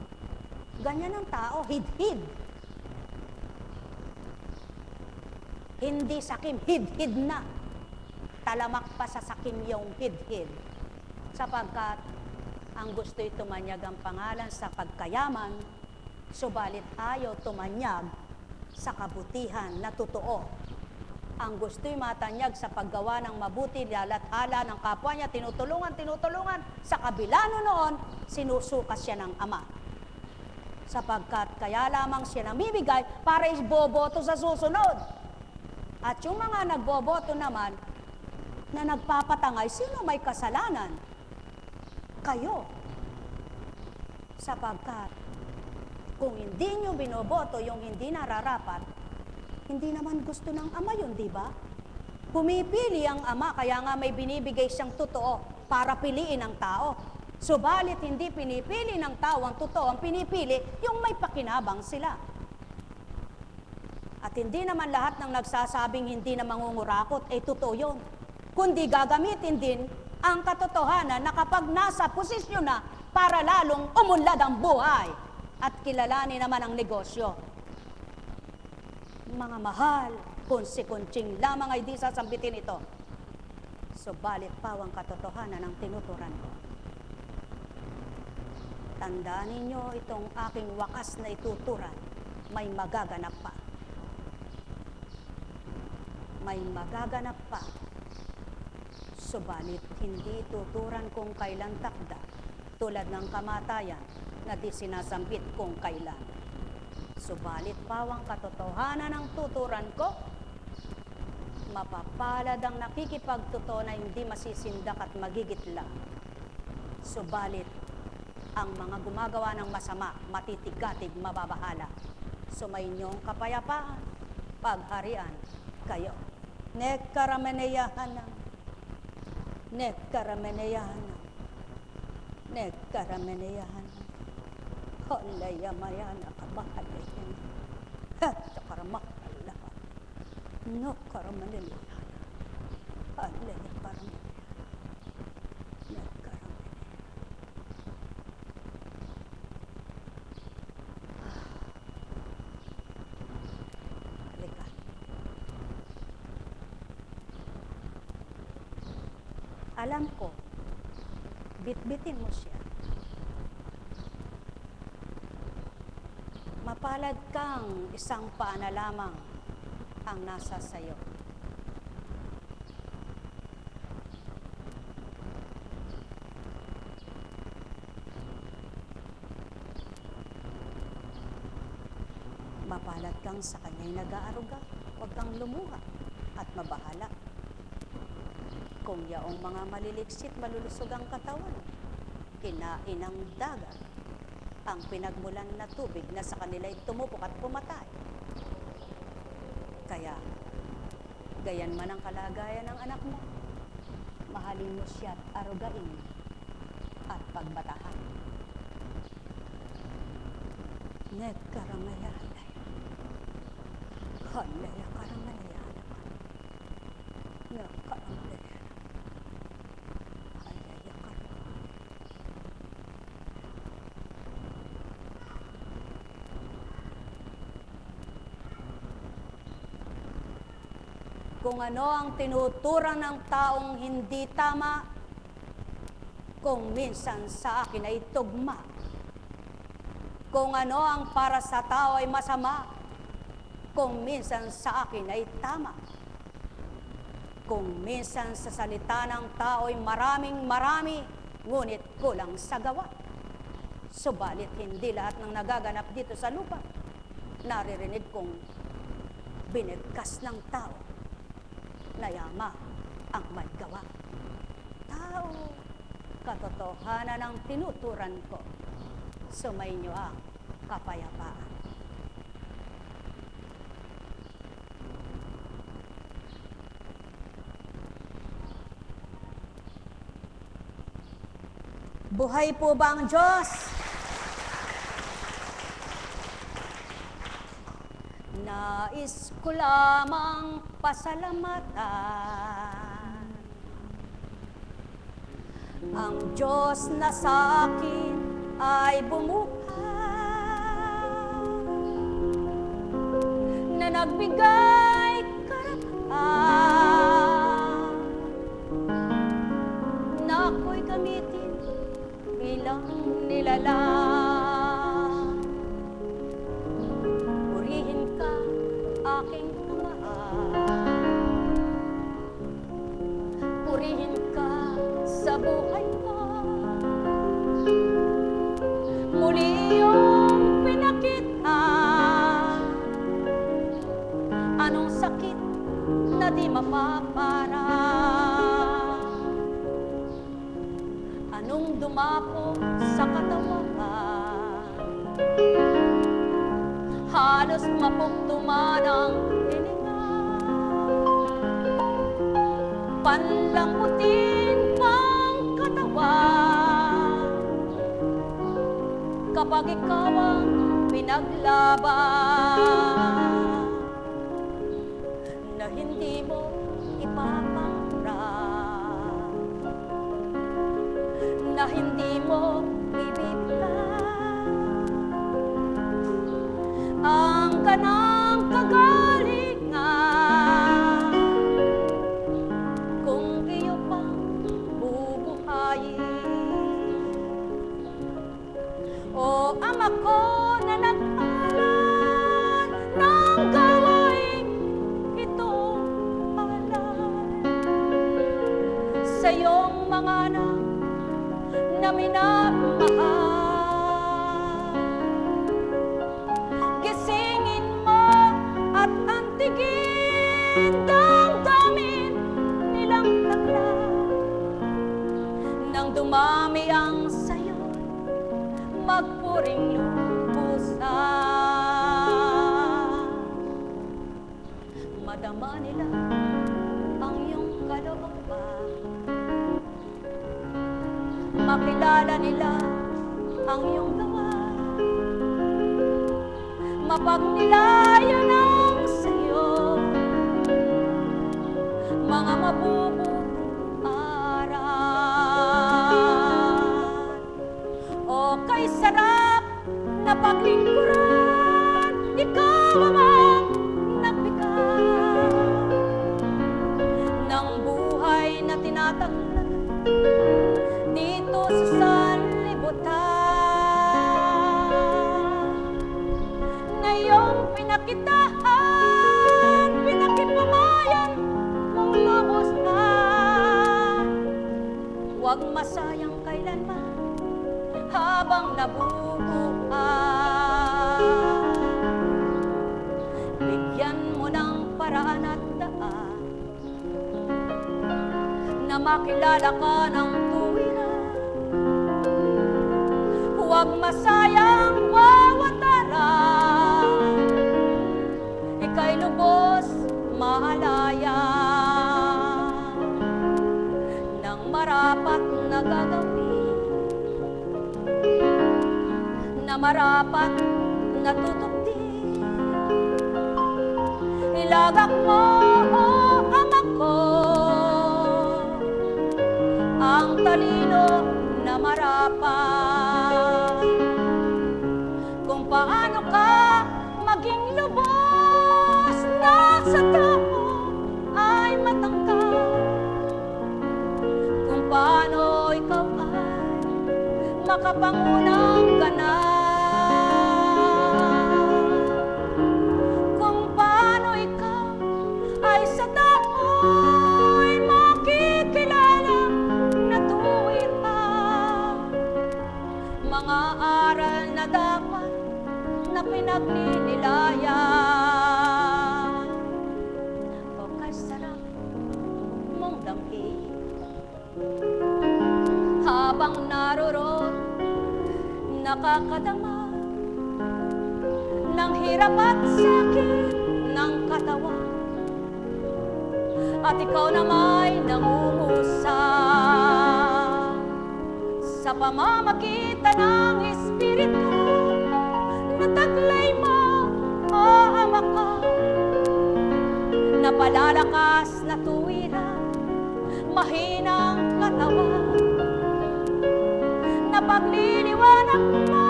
A: Ganyan ang tao, hid-hid. Hindi sakim, hid-hid na. Talamak pa sa sakim yung hid-hid. Sapagkat ang gusto'y tumanyag ang pangalan sa pagkayaman, subalit ayaw tumanyag sa kabutihan na totoo. Ang gusto'y matanyag sa paggawa ng mabuti, lalathala ng kapwa niya, tinutulungan, sa kabila noon, sinusukas siya ng Ama. Sapagkat kaya lamang siya namimigay para isboboto sa susunod. At yung mga nagboboto naman, na nagpapatangay, sino may kasalanan? Kayo. Sapagkat kung hindi nyo binoboto yung hindi nararapat, hindi naman gusto ng Ama yun, di ba? Pumipili ang Ama, kaya nga may binibigay siyang totoo para piliin ang tao. Subalit hindi pinipili ng tao ang totoo, ang pinipili yung may pakinabang sila. At hindi naman lahat ng nagsasabing hindi na mangungurakot, totoo yun. Kundi gagamitin din ang katotohanan na kapag nasa posisyon na para lalong umunlad ang buhay at kilalanin naman ang negosyo. Mga mahal, kunsi-kuntsing lamang ay di sasambitin ito. Subalit pawang katotohanan ang tinuturan ko. Tandaan ninyo itong aking wakas na ituturan, may magaganap pa. May magaganap pa. Subalit hindi tuturan kung kailan takda, tulad ng kamatayan na di sinasambit kung kailan. Subalit pawang katotohanan ng tuturan ko, mapapalad ang nakikipagtotoo na hindi masisindak at magigitla. Subalit ang mga gumagawa ng masama, matitigatig, mababahala. Sumainyong kapayapaan, pagharian kayo. Nekkarameneyahanam. Nekkarameneyahanam. Nekkarameneyahanam. Halayamayana kabahalayan. Hatakaramakalah. Nekkarameneyahanam. Halayakaramaleyahanam. Alam ko, bitbitin mo siya. Mapalad kang isang paa na lamang ang nasa sayo. Mapalad kang sa kanya'y nag-aaruga, huwag kang lumuha at mabahala. Kung yaong mga maliliksit, malulusog ang katawan, kinain ng dagat, ang pinagmulan na tubig na sa kanila'y tumupok at pumatay. Kaya, gayan man ang kalagayan ng anak mo, mahalin mo siya at arugain at pagbatahan. Nekkaramayahalay. Halaya karamayahalay. Nekkaramayahalay. Kung ano ang tinuturan ng taong hindi tama, kung minsan sa akin ay tugma, Kung ano ang para sa tao ay masama, kung minsan sa akin ay tama. Kung minsan sa salita ng tao ay marami, ngunit kulang sa gawa. Subalit hindi lahat ng nagaganap dito sa lupa naririnig kong binigkas ng tao na yama ang may gawa. Tao, katotohanan ang tinuturan ko. Sumainyo ang kapayapaan. Buhay po ba ang Diyos? Nais ko lamang pasalamatan ang Diyos na sa akin ay bumuhay, na nagbigay karapatan, na ako'y gamitin bilang nilalang. Purihin ka, aking Ama. Purihin ka sa buhay ko. Muli iyong pinakita anong sakit na di mapapara, anong dumapo sa katawan, halos mapugtuman ang hininga, panlambutin pang katawan kapag ikaw ang pinaglaban, na hindi mo ipapangarap, na hindi mo ibigay ang kanang kagalingan kung iyo pang bubuhayin. O Ama ko na nag-alay ng gawain itong alay sa iyong mga anak na minamahal, gisingin mo at antigin damdamin nilang tagla, nang dumami ang sayo magpuring lubusan. Madama nila ang iyong kalooban, makilala nila ang iyong gawa, mapagnilayan ang sayo mga mabubuting aral. O kay sarap na paglingkuran, ikaw amang nagbigay ng buhay na tinataglan dito sa sanlibutan, na iyong pinakitahan, pinakipamayan mong lubustan. Huwag masayang kailanman habang nabubuhay, bigyan mo ng paraan at daan na makilala ka ng tuwiran. Huwag masayang bawat araw, ika'y lubos maalaya ng marapat na gagawin, na marapat na tutupin. Ilagak mo, o Ama ko, ang talino na marapat, kung paano ka maging lubos na sa tao ay matangkad, kung paano ikaw ay makapangunang ganap. mga aral na dapat na pinagninilayan. O kay sarap mong damhin habang naroon, nakakadama ng hirap at sakit ng katawan. At ikaw nama'y nangumusa sa pamamagitan ng Espiritu na taglay mo, o Ama ko, na palalakas na tuwiran, mahinang katawan, na pagliliwanag mo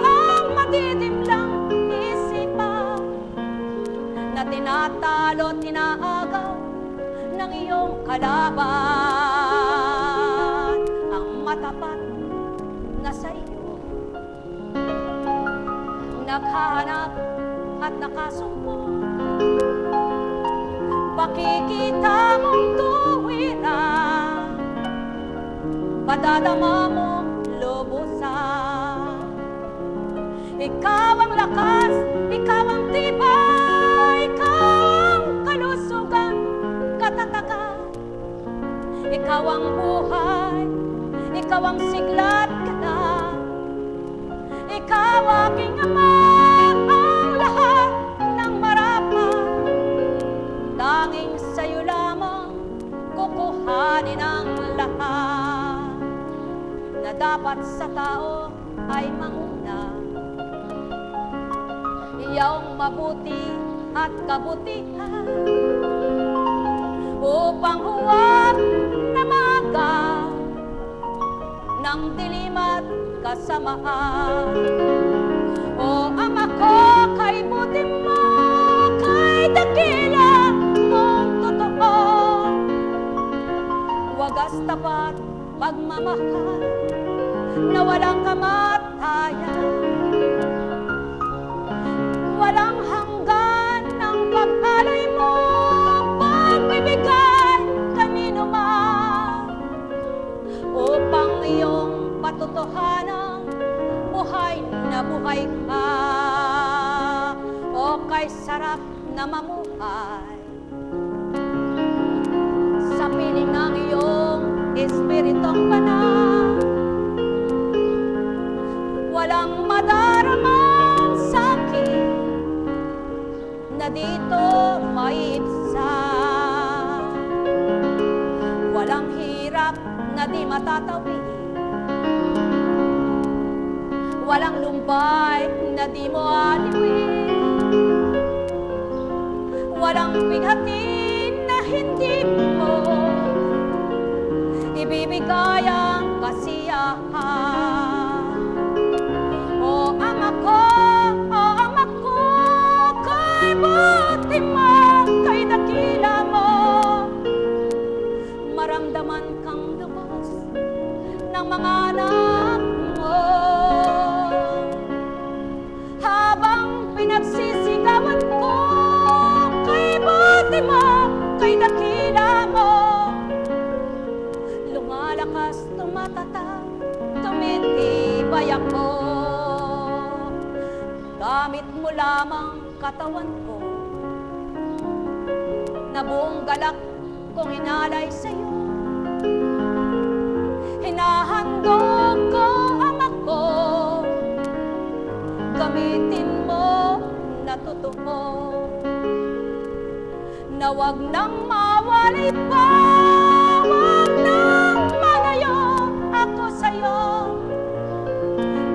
A: ang madidimblang isipan, na tinatalo, tinaagaw ng iyong kalaban, ang matapat na sa iyo naghahanap at nakasumpo. Pakikita mong tuwiran, padadama mong lubusan. Ikaw ang lakas, ikaw ang tibay, ikaw ang kalusugan, katatagan. Ikaw ang buhay, ikaw ang sigla't ganap. Ikaw aking Ama, ang lahat ng marapat. Tanging sa'yo lamang kukuhanin ang lahat, na dapat sa tao ay manguna. Iyong mabuti at kabutihan, upang huwag na maagaw ng dilim at kasamaan. O Ama ko, kay buti mo, kay dakila mong totoo, wagas tapat pagmamahal na walang kamatayan, walang hanggan ng pag-alay mo, pagbibigay kanino man, upang iyong patutuhanan buhay na buhay ka. O kay sarap na mamuhay sa piling ng iyong Espiritong Banal, walang madaramang sakit na dito maiibsan, walang hirap na di matatawid, walang lumbay na di mo aliwin, walang bighatin na hindi mo ibibigay ang kasiyahan. O Ama ko, kay buti mo, kay dakila mo, maramdaman kang lubos ng mga anak mo. Habang pinagsisigawan ko, kay buti mo, kay dakila mo, lumalakas, tumatatag, tumitibay ako. Gamit mo lamang katawan ko, na buong galak kong inalay sa'yo. Hinahandog ko, Ama ko, gamitin mo na totoo, na wag nang mawalay pa, wag nang malayo ako sa'yo,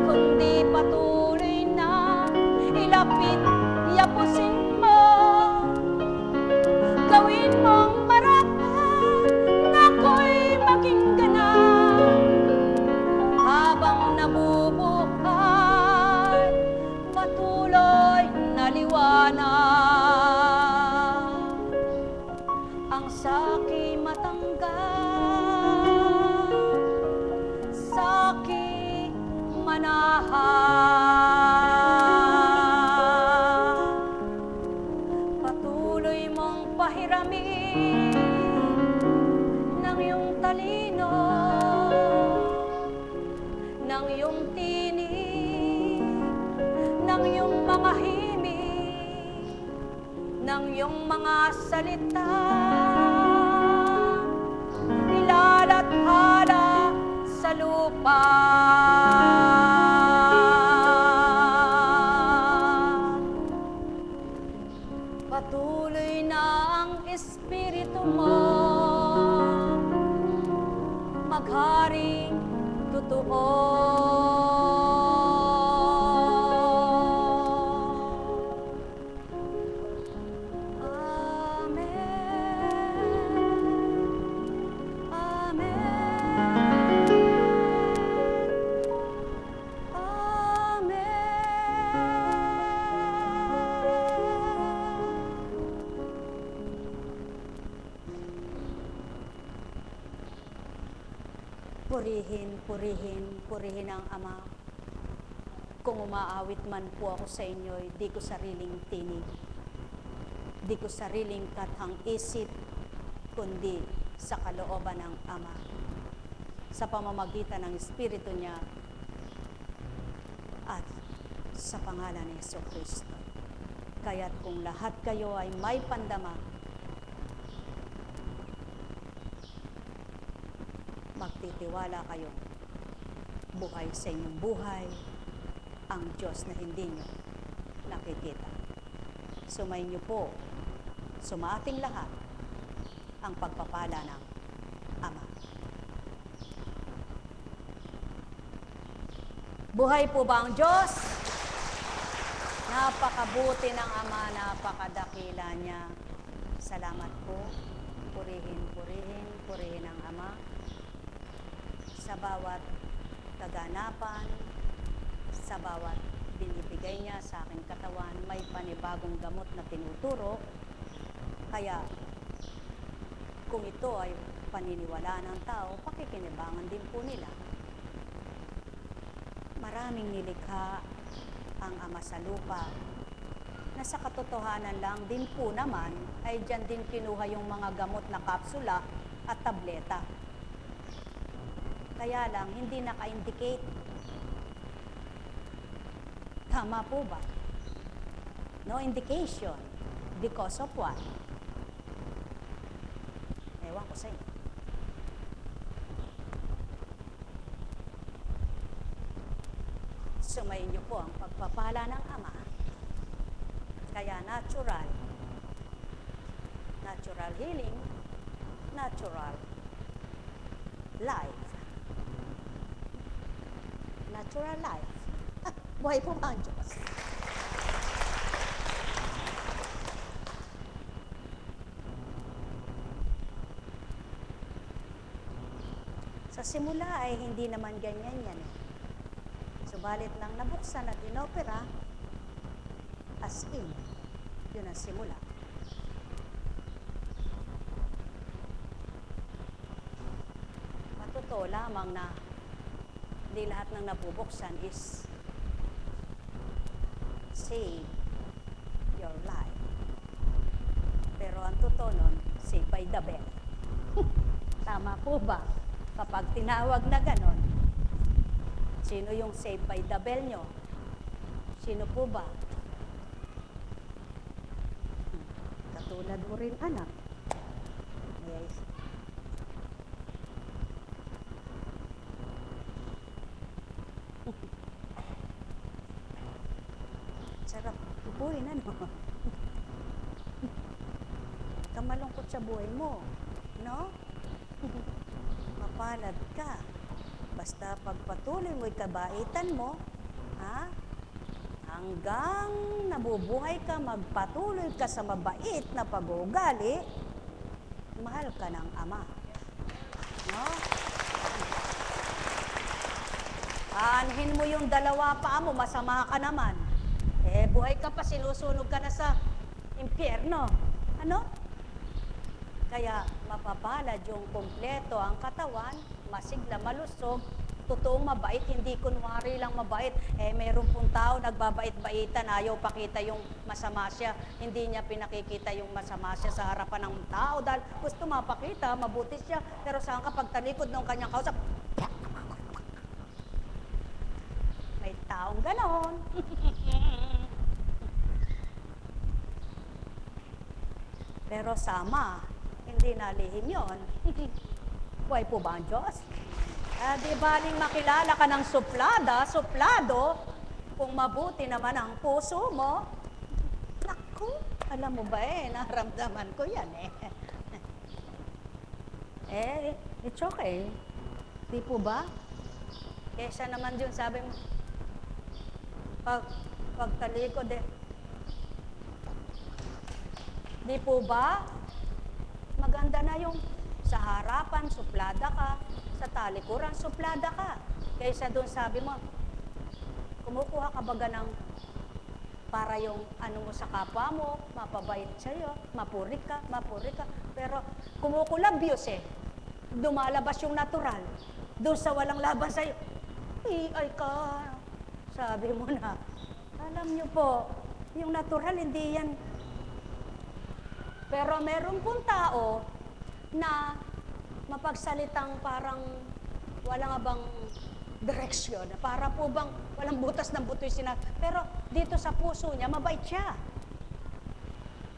A: kundi patuloy na ilapit, yapusin mo, gawin mong marapat na ako'y maging ganap, habang nabubuhay, patuloy na liwanag ang sa'ki matanggap, sa'ki manahan. Patuloy mong pahiramin ng iyong talino, ng ng iyong tinig, ng iyong mga himig, ng iyong mga salita, ilalathala sa lupa. Patuloy na ang Espiritu mo magharing totoo. Purihin, purihin, purihin ang Ama. Kung umaawit man po ako sa inyo, di ko sariling tinig, di ko sariling kathang isip, kundi sa kalooban ng Ama. Sa pamamagitan ng Espiritu niya at sa pangalan ni Jesucristo. Kaya't kung lahat kayo ay may pandama, magtitiwala kayong buhay sa inyong buhay ang Diyos na hindi nyo nakikita. Sumayin niyo po, sumating lahat ang pagpapala ng Ama. Buhay po ba ang Diyos? Napakabuti ng Ama, napakadakila niya. Salamat po. Purihin, purihin, purihin ang Ama. Sa bawat kaganapan, sa bawat binibigay niya sa aking katawan, may panibagong gamot na tinuturo. Kaya, kung ito ay paniniwala ng tao, pakikinibangan din po nila. Maraming nilikha ang Ama sa lupa, na sa katotohanan lang din po naman, ay dyan din kinuha yung mga gamot na kapsula at tableta. Kaya lang, hindi naka-indicate. Tama po ba? No indication. Because of what? Ewan ko sa inyo. Sumayin niyo po ang pagpapala ng Ama. Kaya natural. Natural healing. Natural life. Natural life. Buhay po ang Diyos. Sa simula ay hindi naman ganyan yan. Subalit nang nabuksan at inopera, as in, yun ang simula. Matotoo lamang na hindi lahat ng nabubuksan is save your life. Pero ang totoo nun, save by the bell. Tama po ba? Kapag tinawag na ganon, sino yung save by the bell nyo? Sino po ba? Katulad mo rin, anak. Yes. Sarap buhay na, no? Kamalungkot sa buhay mo, no? Mapalad ka. Basta pagpatuloy mo'y kabaitan mo, ha? Hanggang nabubuhay ka, magpatuloy ka sa mabait na pag-uugali, mahal ka ng Ama. No? Aanhin mo yung dalawa paa mo, masama ka naman. Eh, buhay ka pa, sinusunog ka na sa impyerno. Ano? Kaya mapapalad yung kompleto ang katawan, masigla, malusog, totoong mabait, hindi kunwari lang mabait. Eh, mayroon pong tao, nagbabait-baitan, ayaw pakita yung masama siya. Hindi niya pinakikita yung masama siya sa harapan ng tao dahil gusto mapakita, mabuti siya. Pero saan kapag talikod ng kanyang kausap, taong ganon. Pero sa Ama, hindi nalihim yun. Buhay po ba ang Diyos? Di baling makilala ka ng suplado, kung mabuti naman ang puso mo. Naku, alam mo ba naramdaman ko yan it's okay. Di po ba? Kesa naman yun, sabi mo, pagtalikod di po ba? Maganda na yung sa harapan, suplada ka, sa talikuran, suplada ka. Kaysa doon sabi mo, kumukuha ka baga ng para yung ano mo sa kapwa mo, mapabait sa'yo, mapuri ka, pero kumukulabiyos dumalabas yung natural. Doon sa walang laban sa'yo, ay ka, sabi mo na, alam nyo po, yung natural, hindi yan. Pero meron pong tao na mapagsalitang parang wala nga bang direksyon, para po bang walang butas ng butoy sinabi. Pero dito sa puso niya, mabait siya.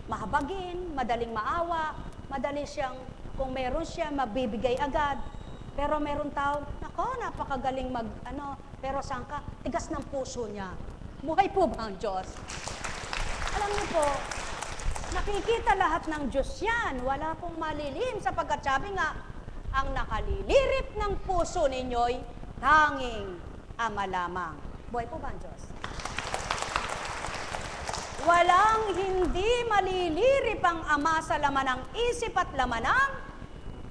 A: Mahabagin, madaling maawa, madali siyang, kung meron siya, mabibigay agad. Pero meron tao, nako, napakagaling pero saan ka? Tigas ng puso niya. Buhay po ba ang Diyos? Alam niyo po, nakikita lahat ng Diyos yan. Wala pong malilim sapagkat sabi nga, ang nakalilirip ng puso ninyo'y tanging Ama lamang. Buhay po ba ang Diyos? Walang hindi malilirip ang Ama sa laman ng isip at laman ng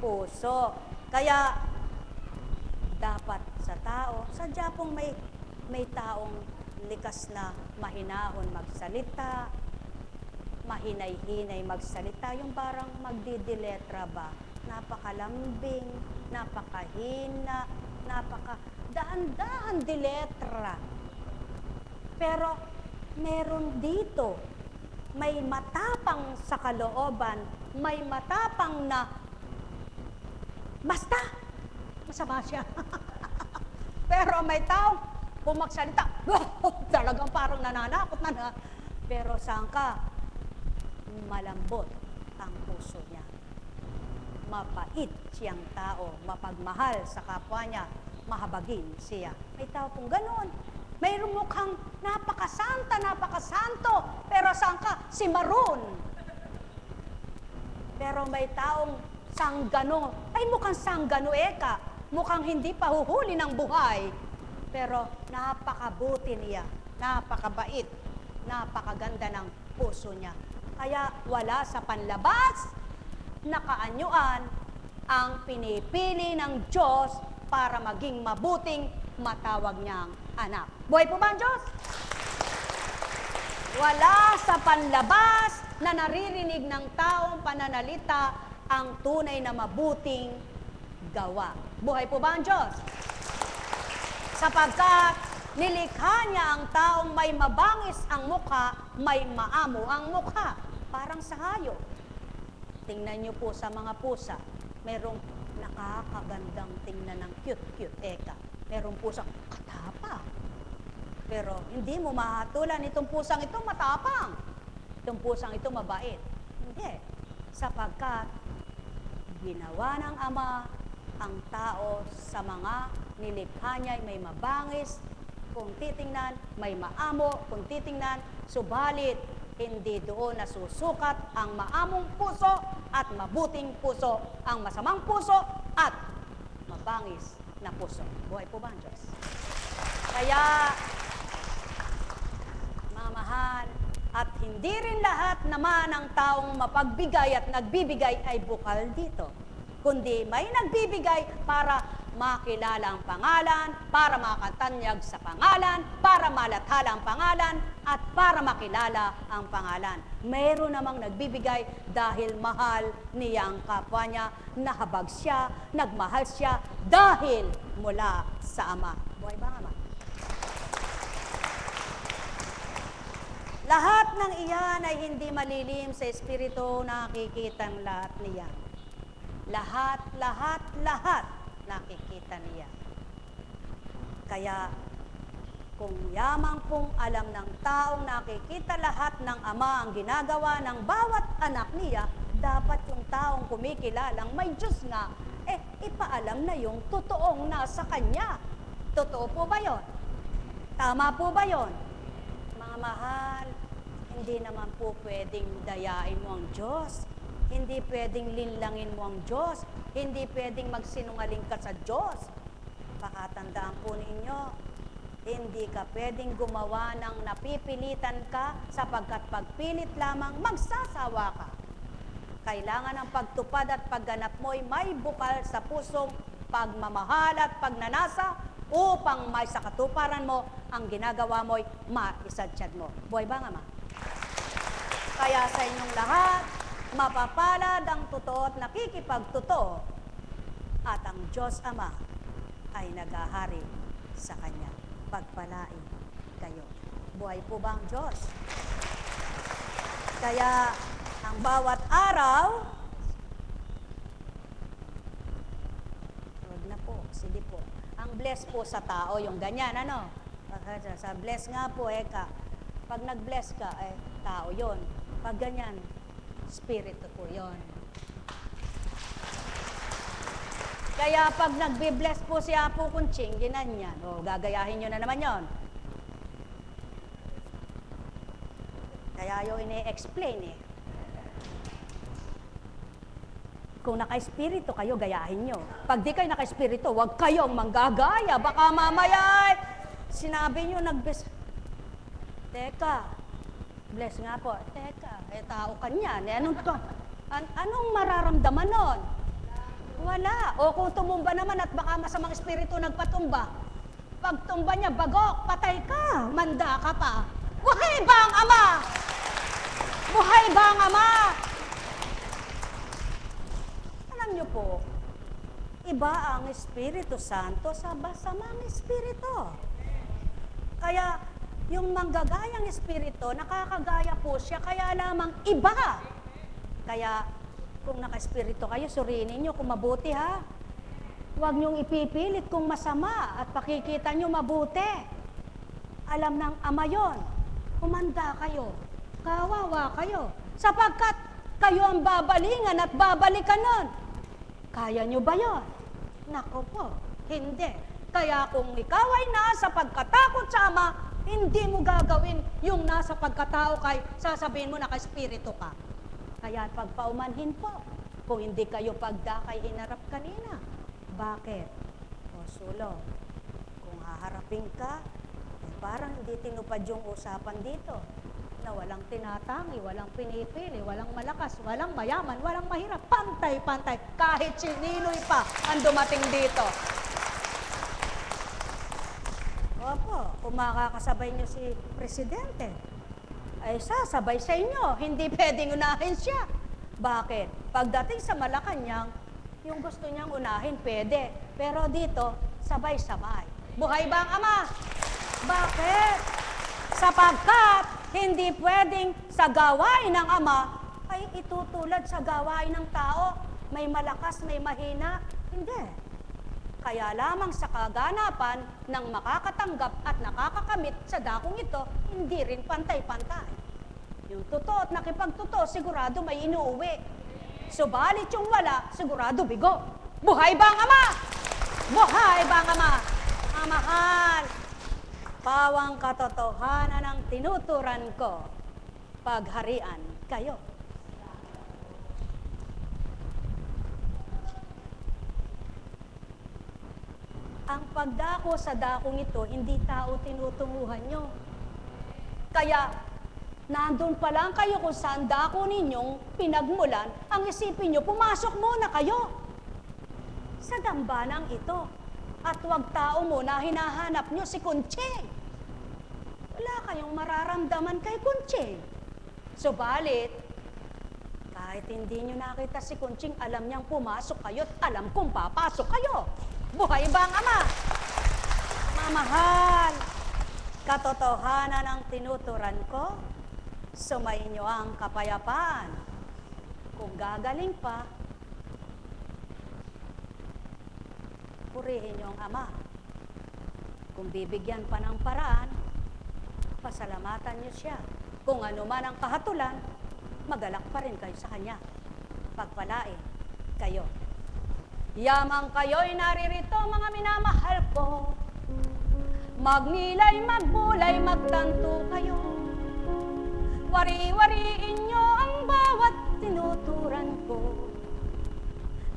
A: puso. Kaya, dapat sa tao, sadya pong may taong likas na mahinahon magsalita, mahinay-hinay magsalita, yung parang magdidiletra ba? Napakalambing, napakahina, napakadaan-daan diletra. Pero meron dito, may matapang sa kalooban, may matapang na basta, masama siya. Pero may taong pumagsalita, talagang parang nananakot na. Pero saan ka? Malambot ang puso niya. Mapait siyang tao, mapagmahal sa kapwa niya, mahabagin siya. May tao pong ganon. Mayroong mukhang napakasanto, pero saan ka? Si Maroon. Pero may taong sanggano, ay mukhang sanggano ka, mukhang hindi pa huhuli ng buhay, pero napakabuti niya, napakabait, napakaganda ng puso niya. Kaya wala sa panlabas na kaanyuan ang pinipili ng Diyos para maging mabuting matawag niyang anak. Buhay po ba ang Diyos? Wala sa panlabas na naririnig ng taong pananalita ang tunay na mabuting gawa. Buhay po ba ang Diyos? Sapagkat nilikha niya ang taong may mabangis ang mukha, may maamo ang mukha. Parang sa hayop. Tingnan niyo po sa mga pusa, merong nakakagandang tingnan ng cute-cute Merong pusang katapang. Pero hindi mo mahatulan itong pusang ito matapang. Itong pusang ito mabait. Hindi. Sapagkat ginawa ng Ama ang tao sa mga nilikha niya may mabangis, kung titingnan, may maamo, kung titingnan, subalit hindi doon nasusukat ang maamong puso at mabuting puso, ang masamang puso at mabangis na puso. Buhay po ba ang Diyos? Kaya, mga mahal, at hindi rin lahat naman ng taong mapagbigay at nagbibigay ay bukal dito, kundi may nagbibigay para makilala ang pangalan, para makatanyag sa pangalan, para malathala ang pangalan, at para makilala ang pangalan. Mayroon namang nagbibigay dahil mahal niya ang kapwa niya, nahabag siya, nagmahal siya dahil mula sa Ama. Buhay ba ang Ama? Lahat ng iyan ay hindi malilim sa Espiritu, nakikita ang lahat niya. Lahat nakikita niya. Kaya, Kung yamang pong alam ng taong nakikita lahat ng Ama ang ginagawa ng bawat anak niya, dapat yung taong kumikilalang may Diyos nga, ipaalam na yung totoong nasa Kanya. Totoo po ba yon? Tama po ba yon? Mga mahal, hindi naman po pwedeng dayain mo ang Diyos. Hindi pwedeng linlangin mo ang Diyos. Hindi pwedeng magsinungaling ka sa Diyos. Pakatandaan po ninyo, hindi ka pwedeng gumawa ng napipilitan ka sapagkat pagpilit lamang magsasawa ka. Kailangan ang pagtupad at pagganap mo'y may bukal sa pusong pagmamahal at pagnanasa upang may sa katuparan mo ang ginagawa mo'y maisadsyad mo. Buhay ba nga, Ma? Kaya sa inyong lahat, mapapalad ang totoo at nakikipagtotoo at ang Diyos Ama ay naghahari sa Kanya. Pagpalain kayo. Buhay po ba ang Diyos? Kaya ang bawat araw, huwag na po, sige po. Ang bless po sa tao, yung ganyan, ano? Sa bless nga po, pag nag-bless ka, tao yon. Pag ganyan, spirito po yon. Kaya pag nagbe-bless po si Apo Kunching, ginanyan. Gagayahin nyo na naman yon. Kaya yung ini-explain Kung naka-espiritu kayo, gayahin nyo. Pag di kayo naka-espiritu, huwag kayong manggagaya. Baka mamaya, sinabi nyo, Teka, bless nga po. Teka, tao ka niyan. Anong mararamdaman nun? Wala. O kung tumumba naman at baka masamang espiritu nagpatumba, pag tumba niya, bagok, patay ka, manda ka pa. Buhay ba ang Ama? Buhay ba ang Ama? Alam niyo po, iba ang Espiritu Santo sa masamang espiritu. Kaya, yung manggagayang espiritu, nakakagaya po siya, kaya lamang iba. Kaya, kung naka-espiritu kayo, surinin nyo kung mabuti, ha? Huwag nyong ipipilit kung masama at pakikita nyo mabuti. Alam ng Ama yon. Humanda kayo. Kawawa kayo. Sapagkat kayo ang babalingan at babalikan nun. Kaya nyo ba yon? Nako po, hindi. Kaya kung ikaw ay nasa pagkatakot sa Ama, hindi mo gagawin yung nasa pagkatao kay sasabihin mo naka-espiritu ka. Kaya pagpaumanhin po, kung hindi kayo pagdakay hinarap kanina. Bakit? O sulo, kung haharapin ka, parang hindi tinupad yung usapan dito. Na walang tinatangi, walang pinipili, walang malakas, walang mayaman, walang mahirap. Pantay-pantay, kahit sininoy pa ang dumating dito. Opo, kung makakasabay niyo si Presidente, ay sasabay sa inyo, hindi pwedeng unahin siya. Bakit? Pagdating sa Malacanang, yung gusto niyang unahin, pwede. Pero dito, sabay-sabay. Buhay ba ang Ama? Bakit? Sapagkat hindi pwedeng sa gawain ng Ama ay itutulad sa gawain ng tao. May malakas, may mahina. Hindi. Kaya lamang sa kaganapan ng makakatanggap at nakakakamit sa dakong ito, hindi rin pantay-pantay. Yung totoo at nakipagtotoo, sigurado may inuuwi. Subalit yung wala, sigurado bigo. Buhay ba ang Ama? Buhay ba ang Ama? Ang mahal, pawang katotohanan ang tinuturan ko, pagharian kayo. Ang pagdako sa dakong ito, hindi tao tinutunguhan nyo. Kaya, nandun pa lang kayo kung saan dako ninyong pinagmulan, ang isipin nyo, pumasok muna kayo sa dambanang ito. At huwag tao muna hinahanap nyo si Kunching. Wala kayong mararamdaman kay Kunching. Subalit, kahit hindi nyo nakita si Kunching, alam niyang pumasok kayo at alam kong papasok kayo. Buhay ba ang Ama? Mamahal, katotohanan ang tinuturan ko, sumayin niyo ang kapayapaan. Kung gagaling pa, purihin niyo ang Ama. Kung bibigyan pa ng paraan, pasalamatan niyo siya. Kung ano man ang kahatulan, magalak pa rin kayo sa kanya. Pagpalain kayo. Yamang kayo'y naririto, mga minamahal ko. Magnilay, magbulay, magtanto kayo. Wari-wariin nyo ang bawat tinuturan ko.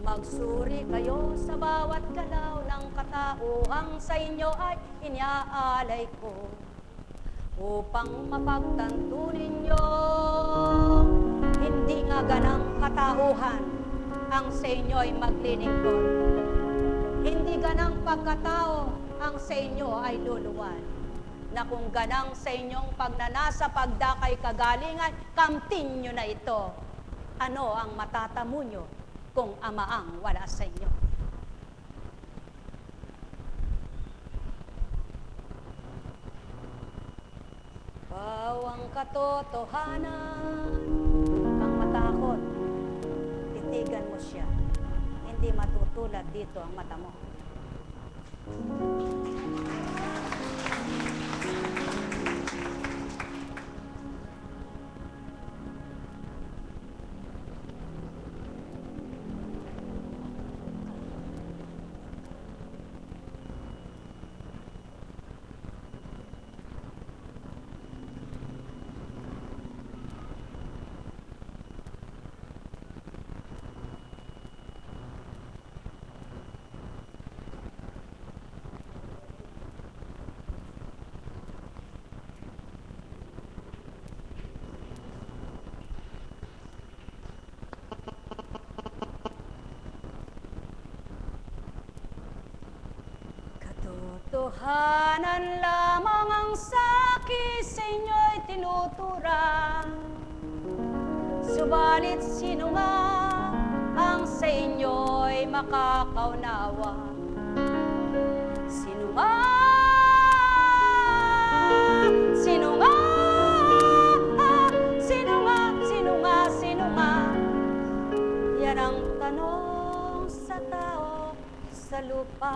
A: Magsuri kayo sa bawat galaw ng katauhang sa inyo ay iniaalay ko. Upang mapagtanto ninyo, hindi nga ganang katauhan ang sa inyo ay maglilingkod. Hindi ganang pagkatao ang sa inyo ay luluwan. Na kung ganang sa inyong pagnanasa, pagdakay kagalingan, kamtin nyo na ito. Ano ang matatamo nyo kung Ama ang wala sa inyo? Bawang katotohanan, kang matakot, titigan mo siya. Hindi matutulad dito ang mata mo. Katotohanan lamang ang saki sa inyo'y tinuturang. Subalit sino nga ang sa inyo'y makakaunawa? Sino nga? Sino nga? Sino nga? Sino nga? Sino nga? Yan ang tanong sa tao sa lupa.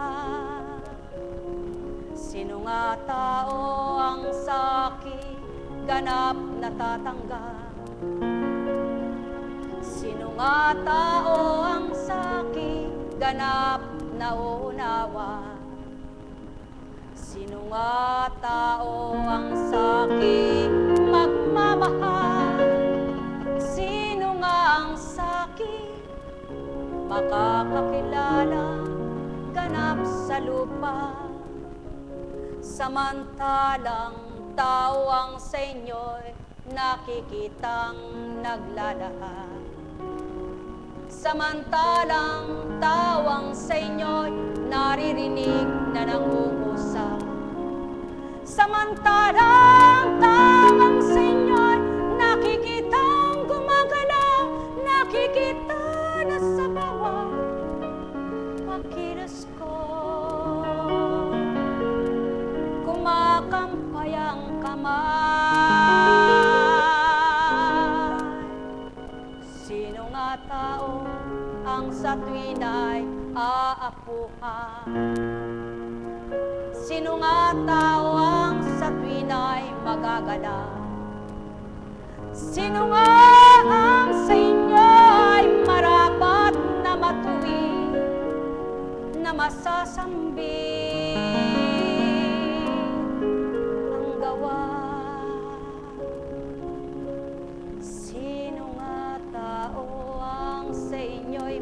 A: Sino nga tao ang saki ganap natatanggap? Sino nga tao ang saki ganap nauunawa? Sino nga tao ang saki magmamahal? Sino nga ang saki makakakilala ganap sa lupa? Samantalang tao ang sa inyo'y nakikitang naglalahad. Samantalang tao ang sa inyo'y naririnig na nangungusap. Samantalang tao ang sa inyo'y nakikitang gumagalaw, nakikita na sa bawat pagkilos ko. Kumakampay ang kamay. Sino nga tao ang sa tuwina'y aapuhan? Sino nga tao ang sa tuwina'y magagala? Sino nga ang sa inyo ay marapat na matuwid na masasambi?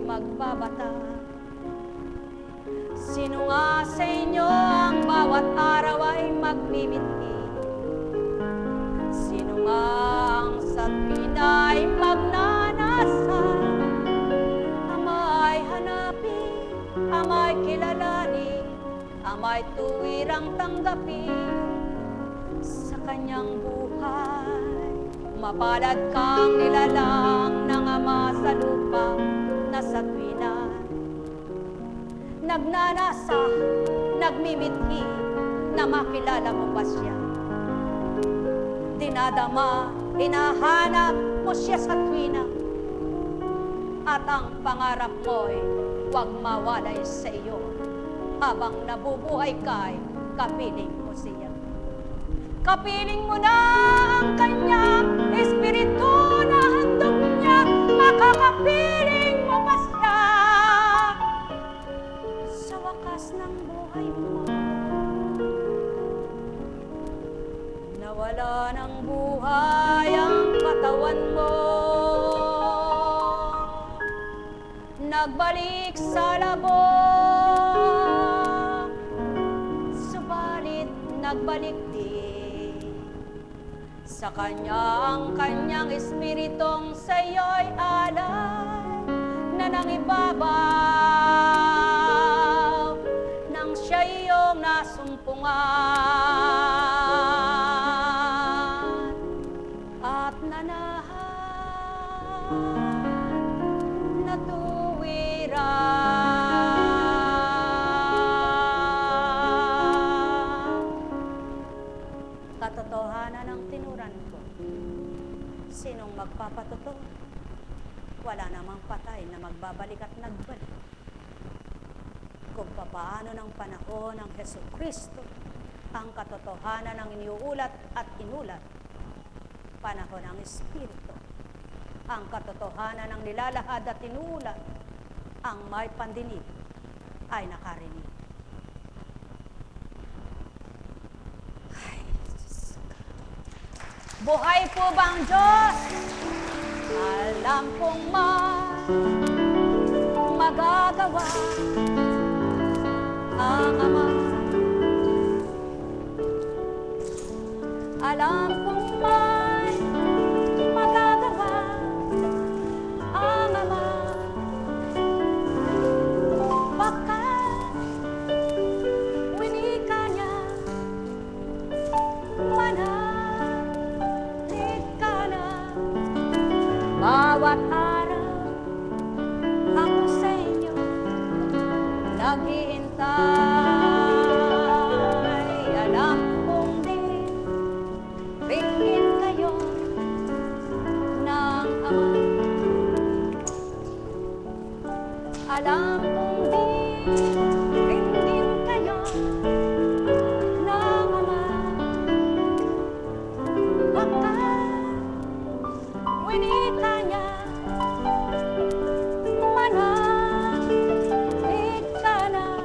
A: Magbabata. Sino nga sa inyo ang bawat araw ay magmimiti? Sino nga ang sa tuwina'y magnanasa? Ama'y hanapin, ama'y kilalanin, ama'y tuwirang tanggapin sa kanyang buhay. Mapalad kang nilalang ng Ama sa lupa na sa tuwina, nagnanasa, nagmimithi, na makilala mo ba siya? Dinadama, hinahanap mo siya sa tuwina, at ang pangarap mo'y huwag mawalay sa iyo habang nabubuhay ka'y kapiling mo siya. Kapiling mo na ang kanyang espiritu na handog niya, makakapiling mo pa siya sa wakas ng buhay mo. Nawala ng buhay ang katawan mo, nagbalik sa labo, subalit nagbalik din sa kanya ang kanyang espiritong sa'yo'y alay na nangibabaw nang siya iyong nasumpungan at nanahan na tuwiran. Katotohanan ang tinuran ko. Sinong magpapatotoo? Wala namang patay na magbabalik at nagbalik. Kung papaano ng panahon ng Jesucristo ang katotohanan ng iniuulat at inulat, panahon ng Espiritu, ang katotohanan ng nilalahad at inuulat, ang may pandinig ay nakarinig. Ay, Diyos ka. Buhay po ba ang Diyos? Alam kong magagawa ang Ama. Alam kong may magagawa ang Ama. Pagkat winika niya, manalig ka na. Bawat araw ako sa inyo naghihintay. Alam kong di ringgin kayo ng Ama. Alam kong di ringgin kayo ng Ama. Pagkat winika niya, manalig ka na.